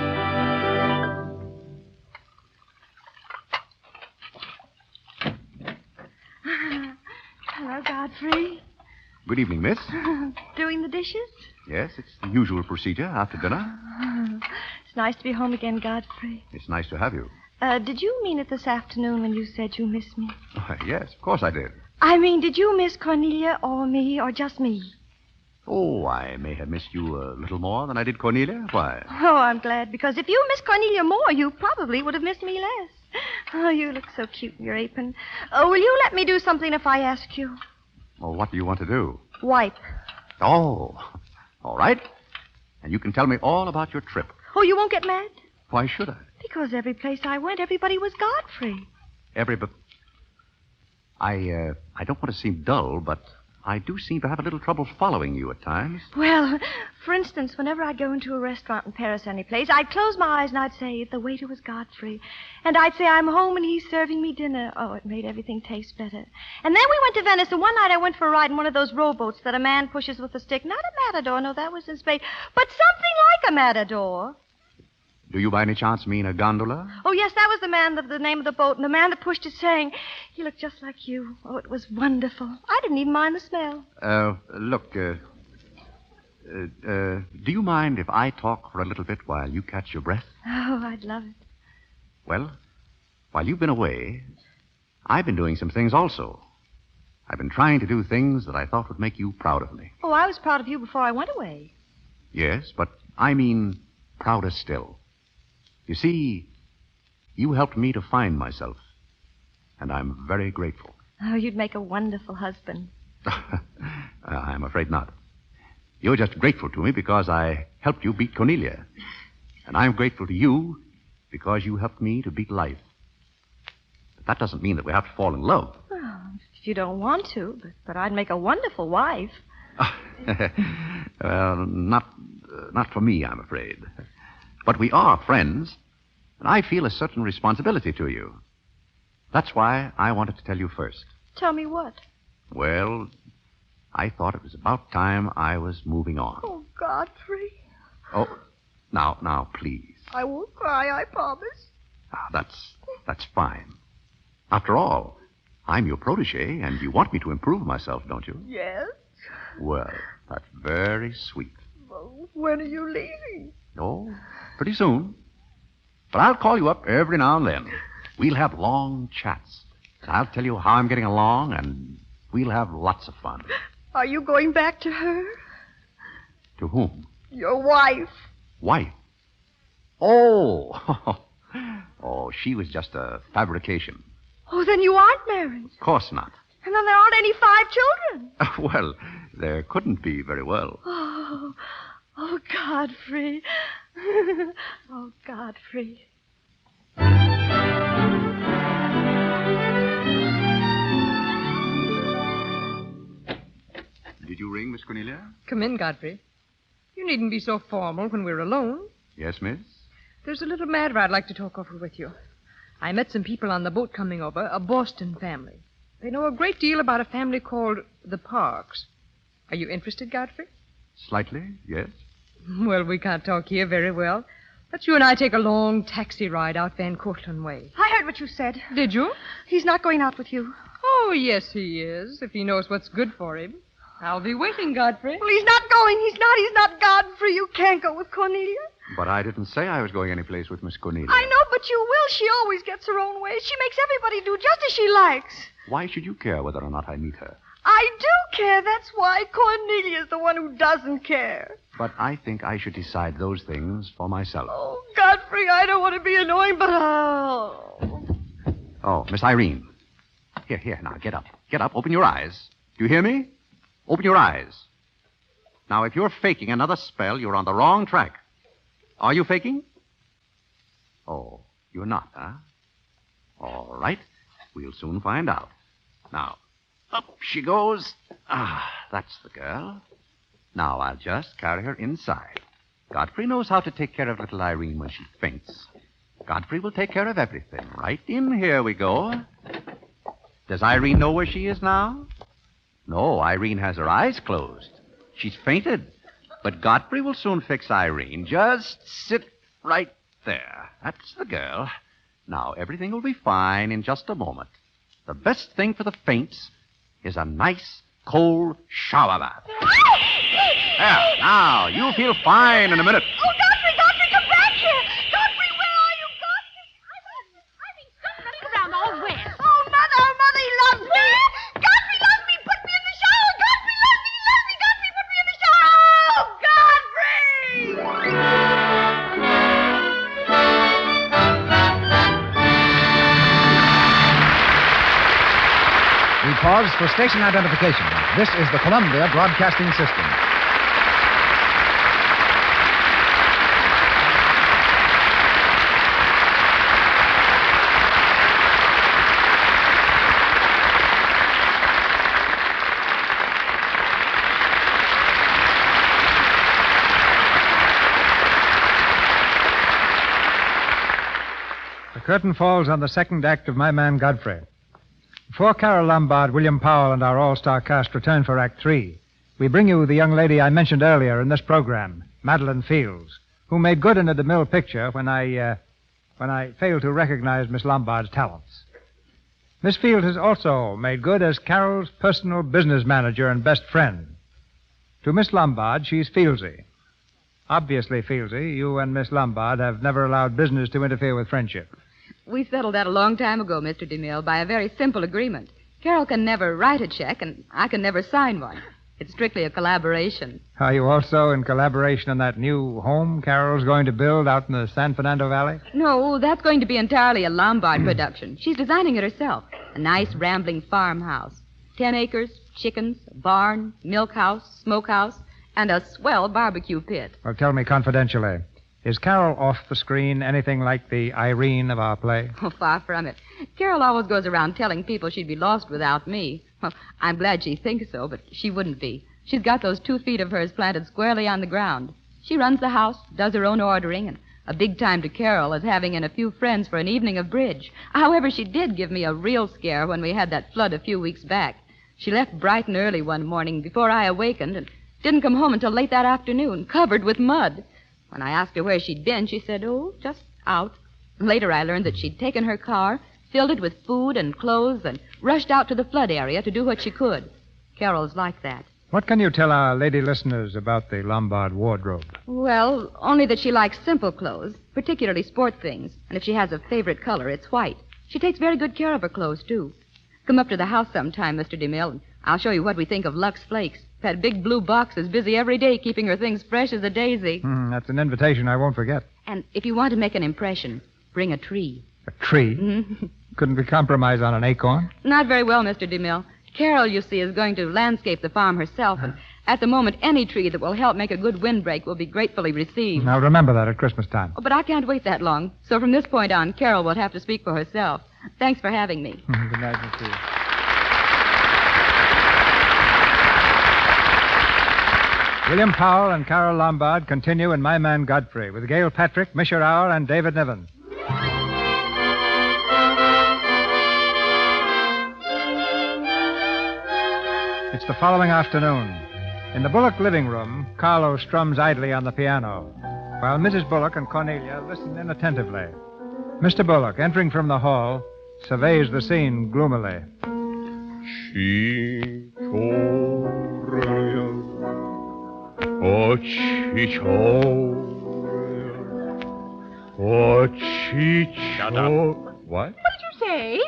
Hello, Godfrey. Good evening, miss. Doing the dishes? Yes, it's the usual procedure after dinner. It's nice to be home again, Godfrey. It's nice to have you. Did you mean it this afternoon when you said you missed me? Yes, of course I did. I mean, did you miss Cornelia or me or just me? Oh, I may have missed you a little more than I did Cornelia. Why? Oh, I'm glad, because if you missed Cornelia more, you probably would have missed me less. Oh, you look so cute in your apron. Oh, will you let me do something if I ask you? Well, what do you want to do? Wipe. Oh, all right. And you can tell me all about your trip. Oh, you won't get mad? Why should I? Because every place I went, everybody was Godfrey. I don't want to seem dull, but I do seem to have a little trouble following you at times. Well, for instance, whenever I'd go into a restaurant in Paris or any place, I'd close my eyes and I'd say, the waiter was Godfrey. And I'd say, I'm home and he's serving me dinner. Oh, it made everything taste better. And then we went to Venice, and one night I went for a ride in one of those rowboats that a man pushes with a stick. Not a matador, no, that was in Spain, but something like a matador. Do you by any chance mean a gondola? Oh, yes, that was the name of the boat, and the man that pushed it sang. He looked just like you. Oh, it was wonderful. I didn't even mind the smell. Look, do you mind if I talk for a little bit while you catch your breath? Oh, I'd love it. Well, while you've been away, I've been doing some things also. I've been trying to do things that I thought would make you proud of me. Oh, I was proud of you before I went away. Yes, but I mean prouder still. You see, you helped me to find myself, and I'm very grateful. Oh, you'd make a wonderful husband. I'm afraid not. You're just grateful to me because I helped you beat Cornelia. And I'm grateful to you because you helped me to beat life. But that doesn't mean that we have to fall in love. Oh, if you don't want to, but I'd make a wonderful wife. Well, not for me, I'm afraid. But we are friends, and I feel a certain responsibility to you. That's why I wanted to tell you first. Tell me what? Well, I thought it was about time I was moving on. Oh, Godfrey. Oh, now, please. I won't cry, I promise. That's fine. After all, I'm your protege, and you want me to improve myself, don't you? Yes. Well, that's very sweet. Well, when are you leaving? Oh, pretty soon. But I'll call you up every now and then. We'll have long chats. I'll tell you how I'm getting along, and we'll have lots of fun. Are you going back to her? To whom? Your wife. Wife? Oh. Oh, she was just a fabrication. Oh, then you aren't married. Of course not. And then there aren't any 5 children. Well, there couldn't be very well. Oh, Godfrey. Oh, Godfrey. Did you ring, Miss Cornelia? Come in, Godfrey. You needn't be so formal when we're alone. Yes, miss? There's a little matter I'd like to talk over with you. I met some people on the boat coming over, a Boston family. They know a great deal about a family called the Parks. Are you interested, Godfrey? Slightly, yes. Well, we can't talk here very well. Let's you and I take a long taxi ride out Van Cortlandt way. I heard what you said. Did you? He's not going out with you. Oh, yes, he is, if he knows what's good for him. I'll be waiting, Godfrey. Well, he's not going. He's not Godfrey. You can't go with Cornelia. But I didn't say I was going anyplace with Miss Cornelia. I know, but you will. She always gets her own way. She makes everybody do just as she likes. Why should you care whether or not I meet her? I do care. That's why Cornelia's the one who doesn't care. But I think I should decide those things for myself. Oh, Godfrey, I don't want to be annoying, but Oh, Miss Irene. Here, now, get up. Get up, open your eyes. Do you hear me? Open your eyes. Now, if you're faking another spell, you're on the wrong track. Are you faking? Oh, you're not, huh? All right. We'll soon find out. Now, up she goes. Ah, that's the girl. Now, I'll just carry her inside. Godfrey knows how to take care of little Irene when she faints. Godfrey will take care of everything. Right in here we go. Does Irene know where she is now? No, Irene has her eyes closed. She's fainted. But Godfrey will soon fix Irene. Just sit right there. That's the girl. Now, everything will be fine in just a moment. The best thing for the faints is a nice, cold shower bath. There, now, you'll feel fine in a minute. Oh, Godfrey, come back here. Godfrey, where are you, Godfrey? Stop running around all wet. Oh, Mother, he loves me. Godfrey loves me. Put me in the shower. Godfrey loves me. Godfrey, put me in the shower. Oh, Godfrey! We pause for station identification. This is the Columbia Broadcasting System. The curtain falls on the second act of My Man Godfrey. Before Carol Lombard, William Powell, and our all-star cast return for Act 3, we bring you the young lady I mentioned earlier in this program, Madeline Fields, who made good in a DeMille picture when I failed to recognize Miss Lombard's talents. Miss Fields has also made good as Carol's personal business manager and best friend. To Miss Lombard, she's Fieldsy. Obviously, Fieldsy, you and Miss Lombard have never allowed business to interfere with friendship. We settled that a long time ago, Mr. DeMille, by a very simple agreement. Carol can never write a check, and I can never sign one. It's strictly a collaboration. Are you also in collaboration on that new home Carol's going to build out in the San Fernando Valley? No, that's going to be entirely a Lombard production. She's designing it herself. A nice, rambling farmhouse. 10 acres, chickens, a barn, milk house, smokehouse, and a swell barbecue pit. Well, tell me confidentially, is Carol off the screen anything like the Irene of our play? Oh, far from it. Carol always goes around telling people she'd be lost without me. Well, I'm glad she thinks so, but she wouldn't be. She's got those 2 feet of hers planted squarely on the ground. She runs the house, does her own ordering, and a big time to Carol is having in a few friends for an evening of bridge. However, she did give me a real scare when we had that flood a few weeks back. She left bright and early one morning before I awakened and didn't come home until late that afternoon, covered with mud. When I asked her where she'd been, she said, oh, just out. Later, I learned that she'd taken her car, filled it with food and clothes, and rushed out to the flood area to do what she could. Carol's like that. What can you tell our lady listeners about the Lombard wardrobe? Well, only that she likes simple clothes, particularly sport things. And if she has a favorite color, it's white. She takes very good care of her clothes, too. Come up to the house sometime, Mr. DeMille, and I'll show you what we think of Lux Flakes. That big blue box is busy every day keeping her things fresh as a daisy. That's an invitation I won't forget. And if you want to make an impression, bring a tree. A tree? Mm-hmm. Couldn't we compromise on an acorn? Not very well, Mr. DeMille. Carol, you see, is going to landscape the farm herself, and at the moment, any tree that will help make a good windbreak will be gratefully received. I'll remember that at Christmas time. Oh, but I can't wait that long. So from this point on, Carol will have to speak for herself. Thanks for having me. Good night, Miss Fields. William Powell and Carol Lombard continue in My Man Godfrey with Gail Patrick, Misha Auer, and David Niven. It's the following afternoon. In the Bullock living room, Carlo strums idly on the piano, while Mrs. Bullock and Cornelia listen inattentively. Mr. Bullock, entering from the hall, surveys the scene gloomily. Shut up. What? What did you say?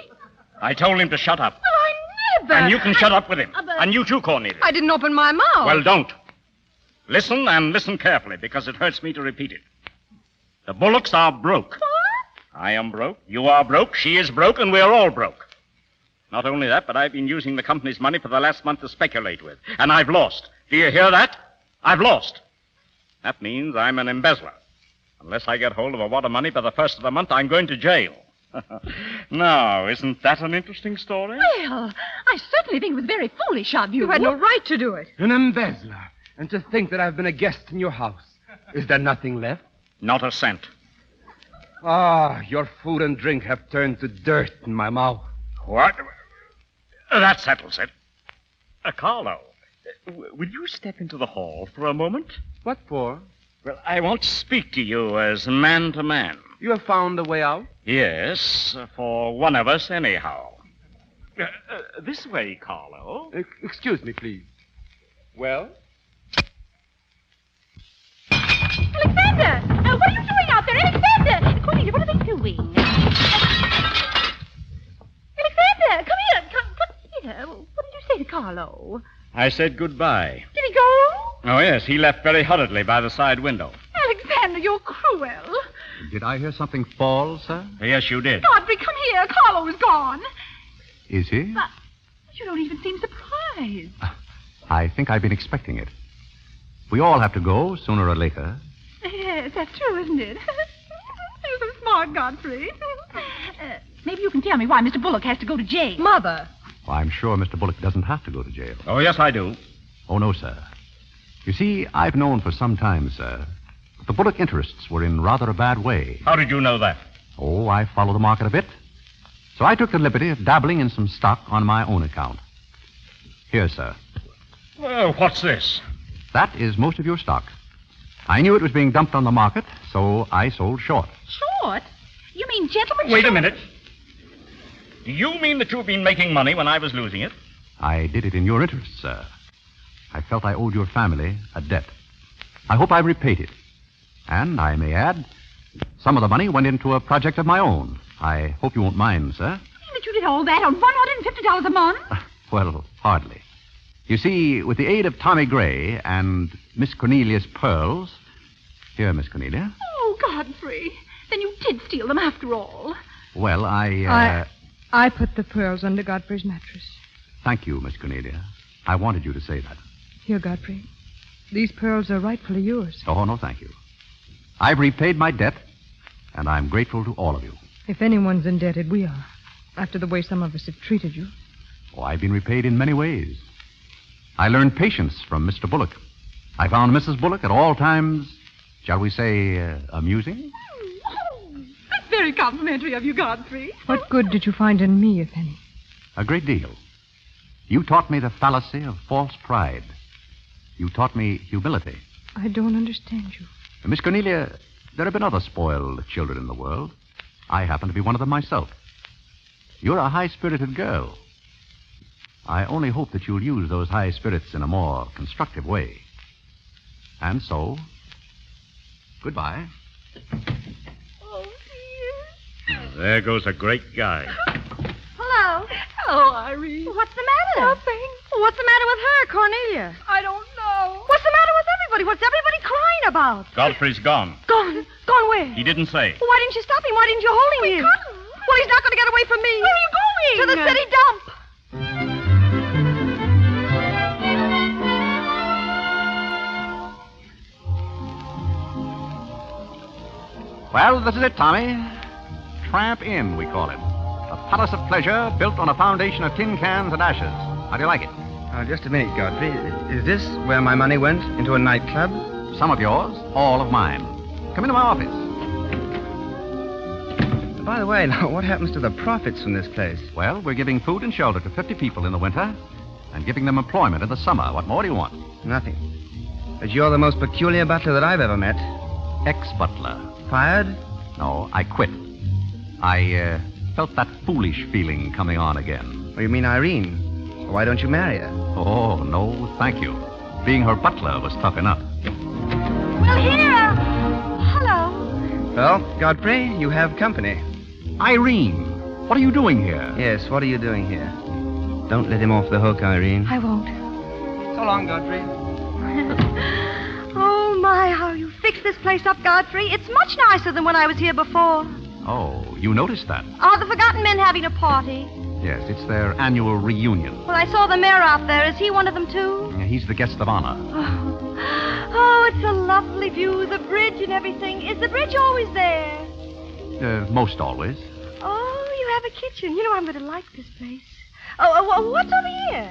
I told him to shut up. Well, I never. And you can shut up with him. And you too, Cornelia. I didn't open my mouth. Well, don't. Listen, and listen carefully, because it hurts me to repeat it. The Bullocks are broke. What? I am broke, you are broke, she is broke, and we're all broke. Not only that, but I've been using the company's money for the last month to speculate with. And I've lost. Do you hear that? I've lost. That means I'm an embezzler. Unless I get hold of a wad of money by the first of the month, I'm going to jail. Now, isn't that an interesting story? Well, I certainly think it was very foolish of you. You had no right to do it. An embezzler. And to think that I've been a guest in your house. Is there nothing left? Not a cent. Ah, your food and drink have turned to dirt in my mouth. What? That settles it. Carlo, will you step into the hall for a moment? What for? Well, I want to speak to you as man to man. You have found a way out? Yes, for one of us anyhow. This way, Carlo. Excuse me, please. Well? Alexander! What are you doing out there? Alexander! Cornelia, what are they doing? Alexander, come here. Come here. What did you say to Carlo? I said goodbye. Did he go? Oh, yes, he left very hurriedly by the side window. Alexander, you're cruel. Did I hear something fall, sir? Yes, you did. Godfrey, come here. Carlo is gone. Is he? But you don't even seem surprised. I think I've been expecting it. We all have to go, sooner or later. Yes, that's true, isn't it? You're so smart, Godfrey. Maybe you can tell me why Mr. Bullock has to go to jail. Mother. Well, I'm sure Mr. Bullock doesn't have to go to jail. Oh, yes, I do. Oh, no, sir. You see, I've known for some time, sir, that the Bullock interests were in rather a bad way. How did you know that? Oh, I follow the market a bit. So I took the liberty of dabbling in some stock on my own account. Here, sir. Well, what's this? That is most of your stock. I knew it was being dumped on the market, so I sold short. Short? You mean gentlemen Wait a short? minute. Do you mean that you've been making money when I was losing it? I did it in your interest, sir. I felt I owed your family a debt. I hope I repaid it. And I may add, some of the money went into a project of my own. I hope you won't mind, sir. That you did all that on $150 a month? Well, hardly. You see, with the aid of Tommy Gray and Miss Cornelia's pearls... Here, Miss Cornelia. Oh, Godfrey. Then you did steal them after all. Well, I put the pearls under Godfrey's mattress. Thank you, Miss Cornelia. I wanted you to say that. Here, Godfrey. These pearls are rightfully yours. Oh, no, thank you. I've repaid my debt, and I'm grateful to all of you. If anyone's indebted, we are. After the way some of us have treated you. Oh, I've been repaid in many ways. I learned patience from Mr. Bullock. I found Mrs. Bullock at all times, shall we say, amusing. That's very complimentary of you, Godfrey. What good did you find in me, if any? A great deal. You taught me the fallacy of false pride. You taught me humility. I don't understand you. Miss Cornelia, there have been other spoiled children in the world. I happen to be one of them myself. You're a high-spirited girl. I only hope that you'll use those high spirits in a more constructive way. And so, goodbye. Oh, dear. There goes a great guy. Hello. Hello, Irene. What's the matter? Nothing. What's the matter with her, Cornelia? I don't know. What's the matter with everybody? What's everybody crying about? Godfrey's gone. Gone. Gone where? He didn't say. Well, why didn't you stop him? Why didn't you hold him? couldn't. Well, he's not going to get away from me. Where are you going? To the city dump. Well, this is it, Tommy. Tramp Inn, we call it. A palace of pleasure built on a foundation of tin cans and ashes. How do you like it? Just a minute, Godfrey. Is this where my money went? Into a nightclub? Some of yours, all of mine. Come into my office. By the way, now, what happens to the profits from this place? Well, we're giving food and shelter to 50 people in the winter and giving them employment in the summer. What more do you want? Nothing. But you're the most peculiar butler that I've ever met. Ex-butler. Fired? No, I quit. I felt that foolish feeling coming on again. Oh, you mean Irene? Why don't you marry her? Oh, no, thank you. Being her butler was tough enough. Well, here. Hello. Well, Godfrey, you have company. Irene, what are you doing here? Yes, what are you doing here? Don't let him off the hook, Irene. I won't. So long, Godfrey. Oh, my, how you fixed this place up, Godfrey. It's much nicer than when I was here before. Oh, you noticed that? Are the Forgotten Men having a party? Yes, it's their annual reunion. Well, I saw the mayor out there. Is he one of them, too? He's the guest of honor. Oh, it's a lovely view, the bridge and everything. Is the bridge always there? Most always. Oh, you have a kitchen. You know I'm going to like this place. Oh, what's over here?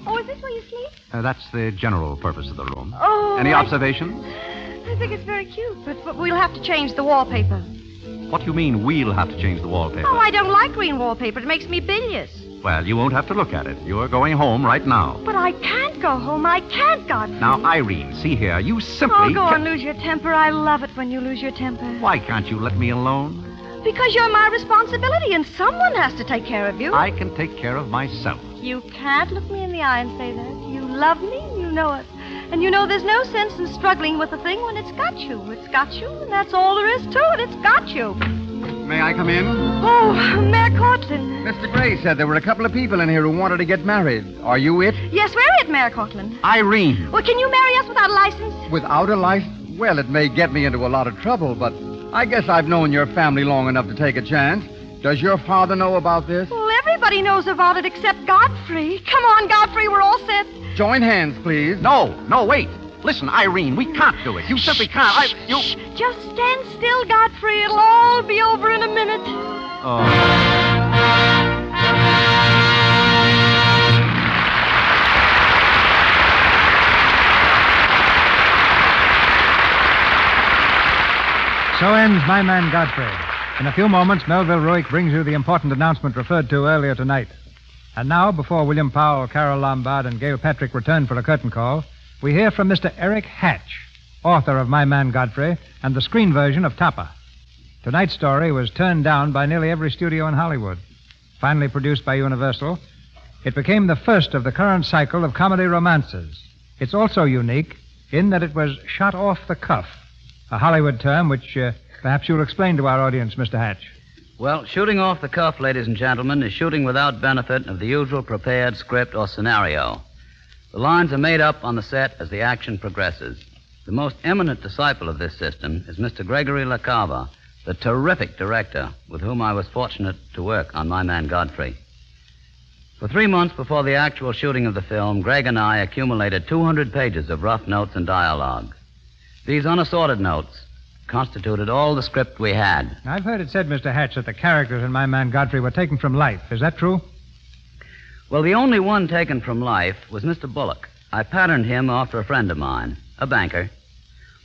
Oh, is this where you sleep? That's the general purpose of the room. Oh. Any observations? I think it's very cute, but we'll have to change the wallpaper. What do you mean we'll have to change the wallpaper? Oh, I don't like green wallpaper. It makes me bilious. Well, you won't have to look at it. You're going home right now. But I can't go home. I can't, Godfrey. Now, Irene, see here. You simply... Oh, go on, lose your temper. I love it when you lose your temper. Why can't you let me alone? Because you're my responsibility, and someone has to take care of you. I can take care of myself. You can't look me in the eye and say that. You love me, you know it. And you know there's no sense in struggling with a thing when it's got you. It's got you, and that's all there is to it. It's got you. May I come in? Oh, Mayor Cortland. Mr. Gray said there were a couple of people in here who wanted to get married. Are you it? Yes, we're it, Mayor Cortland. Irene. Well, can you marry us without a license? Without a license? Well, it may get me into a lot of trouble, but I guess I've known your family long enough to take a chance. Does your father know about this? Well, everybody knows about it except Godfrey. Come on, Godfrey, we're all set. Join hands, please. No, wait. Listen, Irene, we can't do it. You simply can't. Shh. Just stand still, Godfrey. It'll all be over in a minute. Oh. So ends My Man Godfrey. In a few moments, Melville Ruick brings you the important announcement referred to earlier tonight. And now, before William Powell, Carol Lombard, and Gail Patrick return for a curtain call, we hear from Mr. Eric Hatch, author of My Man Godfrey and the screen version of Tapa. Tonight's story was turned down by nearly every studio in Hollywood. Finally produced by Universal, it became the first of the current cycle of comedy romances. It's also unique in that it was shot off the cuff, a Hollywood term which perhaps you'll explain to our audience, Mr. Hatch. Well, shooting off the cuff, ladies and gentlemen, is shooting without benefit of the usual prepared script or scenario. The lines are made up on the set as the action progresses. The most eminent disciple of this system is Mr. Gregory LaCava, the terrific director with whom I was fortunate to work on My Man Godfrey. For 3 months before the actual shooting of the film, Greg and I accumulated 200 pages of rough notes and dialogue. These unassorted notes constituted all the script we had. I've heard it said, Mr. Hatch, that the characters in My Man Godfrey were taken from life. Is that true? Well, the only one taken from life was Mr. Bullock. I patterned him after a friend of mine, a banker.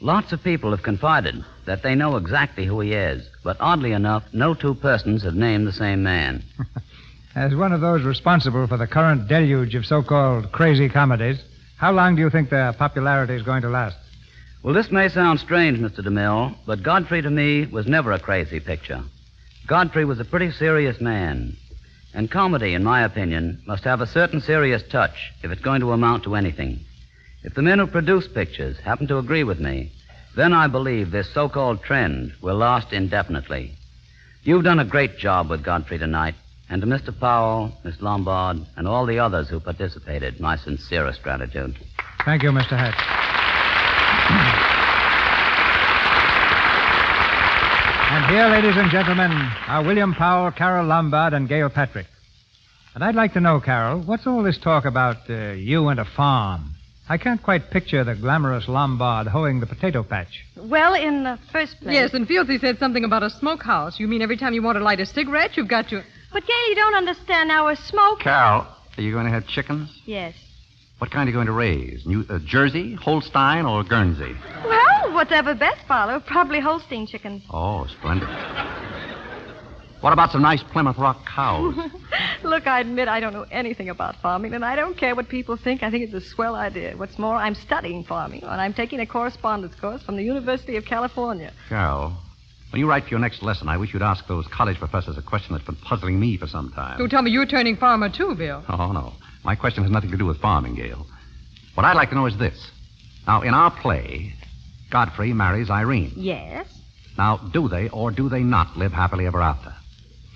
Lots of people have confided that they know exactly who he is, but oddly enough, no two persons have named the same man. As one of those responsible for the current deluge of so-called crazy comedies, how long do you think their popularity is going to last? Well, this may sound strange, Mr. DeMille, but Godfrey to me was never a crazy picture. Godfrey was a pretty serious man. And comedy, in my opinion, must have a certain serious touch if it's going to amount to anything. If the men who produce pictures happen to agree with me, then I believe this so-called trend will last indefinitely. You've done a great job with Godfrey tonight, and to Mr. Powell, Miss Lombard, and all the others who participated, my sincerest gratitude. Thank you, Mr. Hatch. And here, ladies and gentlemen, are William Powell, Carol Lombard, and Gail Patrick. And I'd like to know, Carol, what's all this talk about you and a farm? I can't quite picture the glamorous Lombard hoeing the potato patch. Well, in the first place... Yes, and Fieldsy said something about a smokehouse. You mean every time you want to light a cigarette, you've got to... But, Gail, you don't understand. Now, a smoke... Carol, are you going to have chickens? Yes. What kind are you going to raise? Jersey, Holstein, or Guernsey? Well, whatever best, Barlow. Probably Holstein chickens. Oh, splendid. What about some nice Plymouth Rock cows? Look, I admit I don't know anything about farming, and I don't care what people think. I think it's a swell idea. What's more, I'm studying farming, and I'm taking a correspondence course from the University of California. Carol, when you write for your next lesson, I wish you'd ask those college professors a question that's been puzzling me for some time. Don't tell me you're turning farmer, too, Bill. Oh, no. My question has nothing to do with farming, Gail. What I'd like to know is this. Now, in our play, Godfrey marries Irene. Yes. Now, do they or do they not live happily ever after?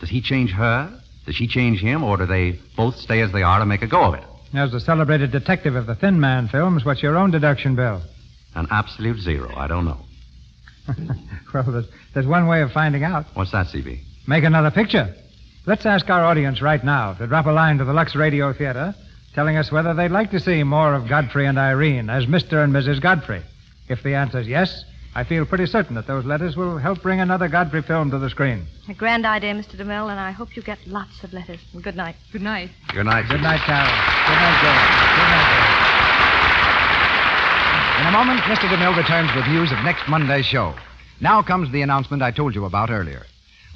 Does he change her? Does she change him? Or do they both stay as they are and make a go of it? As the celebrated detective of the Thin Man films, what's your own deduction, Bill? An absolute zero. I don't know. Well, there's one way of finding out. What's that, C.B.? Make another picture. Let's ask our audience right now to drop a line to the Lux Radio Theater telling us whether they'd like to see more of Godfrey and Irene as Mr. and Mrs. Godfrey. If the answer's yes, I feel pretty certain that those letters will help bring another Godfrey film to the screen. A grand idea, Mr. DeMille, and I hope you get lots of letters. And good night. Good night. Good night. Good night, Carol. Good night, Joe. Good night, Joe. In a moment, Mr. DeMille returns with news of next Monday's show. Now comes the announcement I told you about earlier.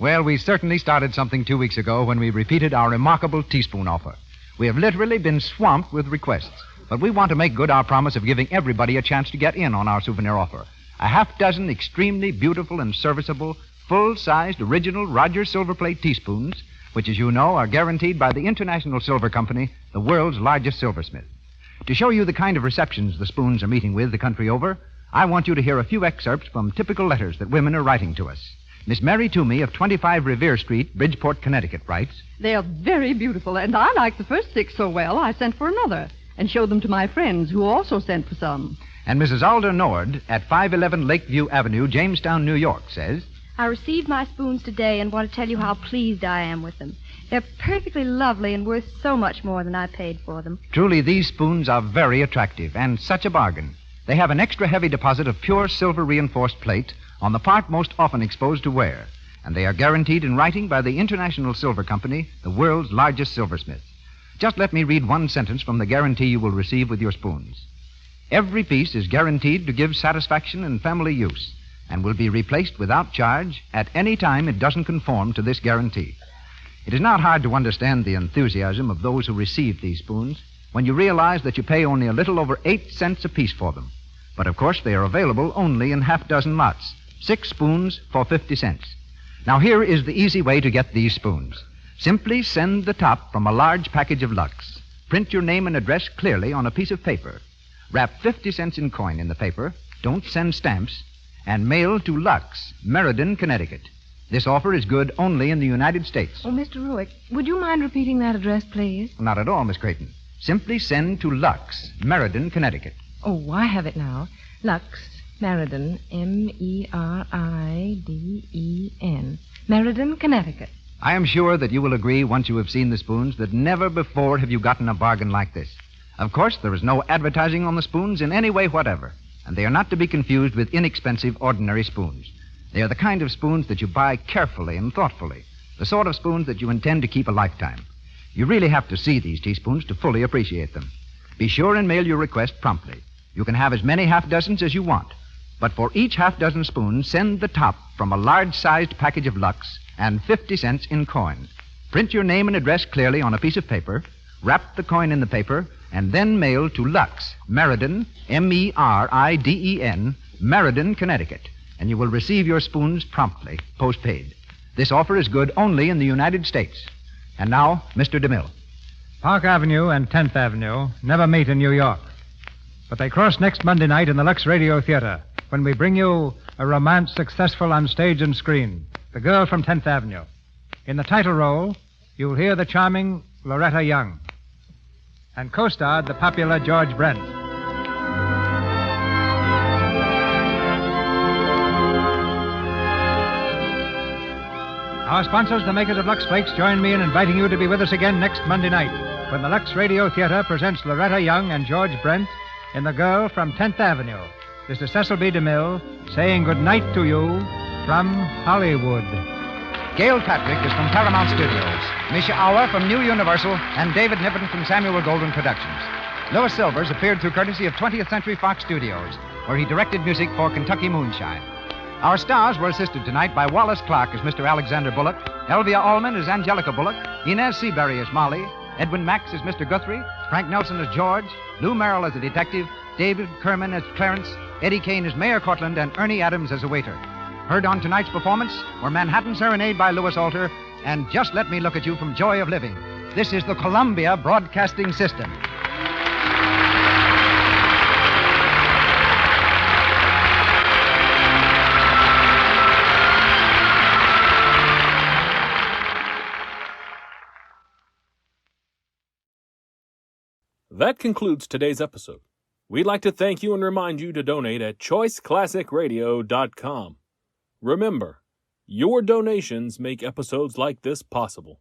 Well, we certainly started something 2 weeks ago when we repeated our remarkable teaspoon offer. We have literally been swamped with requests, but we want to make good our promise of giving everybody a chance to get in on our souvenir offer. A half-dozen extremely beautiful and serviceable, full-sized, original Rogers silver plate teaspoons, which, as you know, are guaranteed by the International Silver Company, the world's largest silversmith. To show you the kind of receptions the spoons are meeting with the country over, I want you to hear a few excerpts from typical letters that women are writing to us. Miss Mary Toomey of 25 Revere Street, Bridgeport, Connecticut, writes, They are very beautiful, and I like the first 6 so well, I sent for another and showed them to my friends who also sent for some. And Mrs. Alder Nord at 511 Lakeview Avenue, Jamestown, New York, says, I received my spoons today and want to tell you how pleased I am with them. They're perfectly lovely and worth so much more than I paid for them. Truly, these spoons are very attractive and such a bargain. They have an extra heavy deposit of pure silver-reinforced plate on the part most often exposed to wear, and they are guaranteed in writing by the International Silver Company, the world's largest silversmith. Just let me read one sentence from the guarantee you will receive with your spoons. Every piece is guaranteed to give satisfaction in family use and will be replaced without charge at any time it doesn't conform to this guarantee. It is not hard to understand the enthusiasm of those who receive these spoons when you realize that you pay only a little over 8 cents apiece for them. But, of course, they are available only in half-dozen lots, 6 spoons for 50 cents. Now, here is the easy way to get these spoons. Simply send the top from a large package of Lux. Print your name and address clearly on a piece of paper. Wrap 50 cents in coin in the paper. Don't send stamps. And mail to Lux, Meriden, Connecticut. This offer is good only in the United States. Oh, Mr. Ruick, would you mind repeating that address, please? Not at all, Miss Creighton. Simply send to Lux, Meriden, Connecticut. Oh, I have it now. Lux, Meriden, M-E-R-I-D-E-N. Meriden, Connecticut. I am sure that you will agree, once you have seen the spoons, that never before have you gotten a bargain like this. Of course, there is no advertising on the spoons in any way whatever, and they are not to be confused with inexpensive ordinary spoons. They are the kind of spoons that you buy carefully and thoughtfully, the sort of spoons that you intend to keep a lifetime. You really have to see these teaspoons to fully appreciate them. Be sure and mail your request promptly. You can have as many half-dozens as you want, but for each half-dozen spoon, send the top from a large-sized package of Lux and 50 cents in coin. Print your name and address clearly on a piece of paper, wrap the coin in the paper, and then mail to Lux, Meriden, M-E-R-I-D-E-N, Meriden, Connecticut, and you will receive your spoons promptly, postpaid. This offer is good only in the United States. And now, Mr. DeMille. Park Avenue and 10th Avenue never meet in New York, but they cross next Monday night in the Lux Radio Theater when we bring you a romance successful on stage and screen, The Girl from 10th Avenue. In the title role, you'll hear the charming Loretta Young, and co-starred the popular George Brent. Our sponsors, the makers of Lux Flakes, join me in inviting you to be with us again next Monday night when the Lux Radio Theater presents Loretta Young and George Brent in The Girl from 10th Avenue. This is Cecil B. DeMille saying good night to you from Hollywood. Gail Patrick is from Paramount Studios, Misha Auer from New Universal, and David Niven from Samuel Golden Productions. Louis Silvers appeared through courtesy of 20th Century Fox Studios, where he directed music for Kentucky Moonshine. Our stars were assisted tonight by Wallace Clark as Mr. Alexander Bullock, Elvia Allman as Angelica Bullock, Inez Seabury as Molly, Edwin Max as Mr. Guthrie, Frank Nelson as George, Lou Merrill as a detective, David Kerman as Clarence, Eddie Kane as Mayor Cortland, and Ernie Adams as a waiter. Heard on tonight's performance were Manhattan Serenade by Louis Alter and Just Let Me Look at You from Joy of Living. This is the Columbia Broadcasting System. That concludes today's episode. We'd like to thank you and remind you to donate at choiceclassicradio.com. Remember, your donations make episodes like this possible.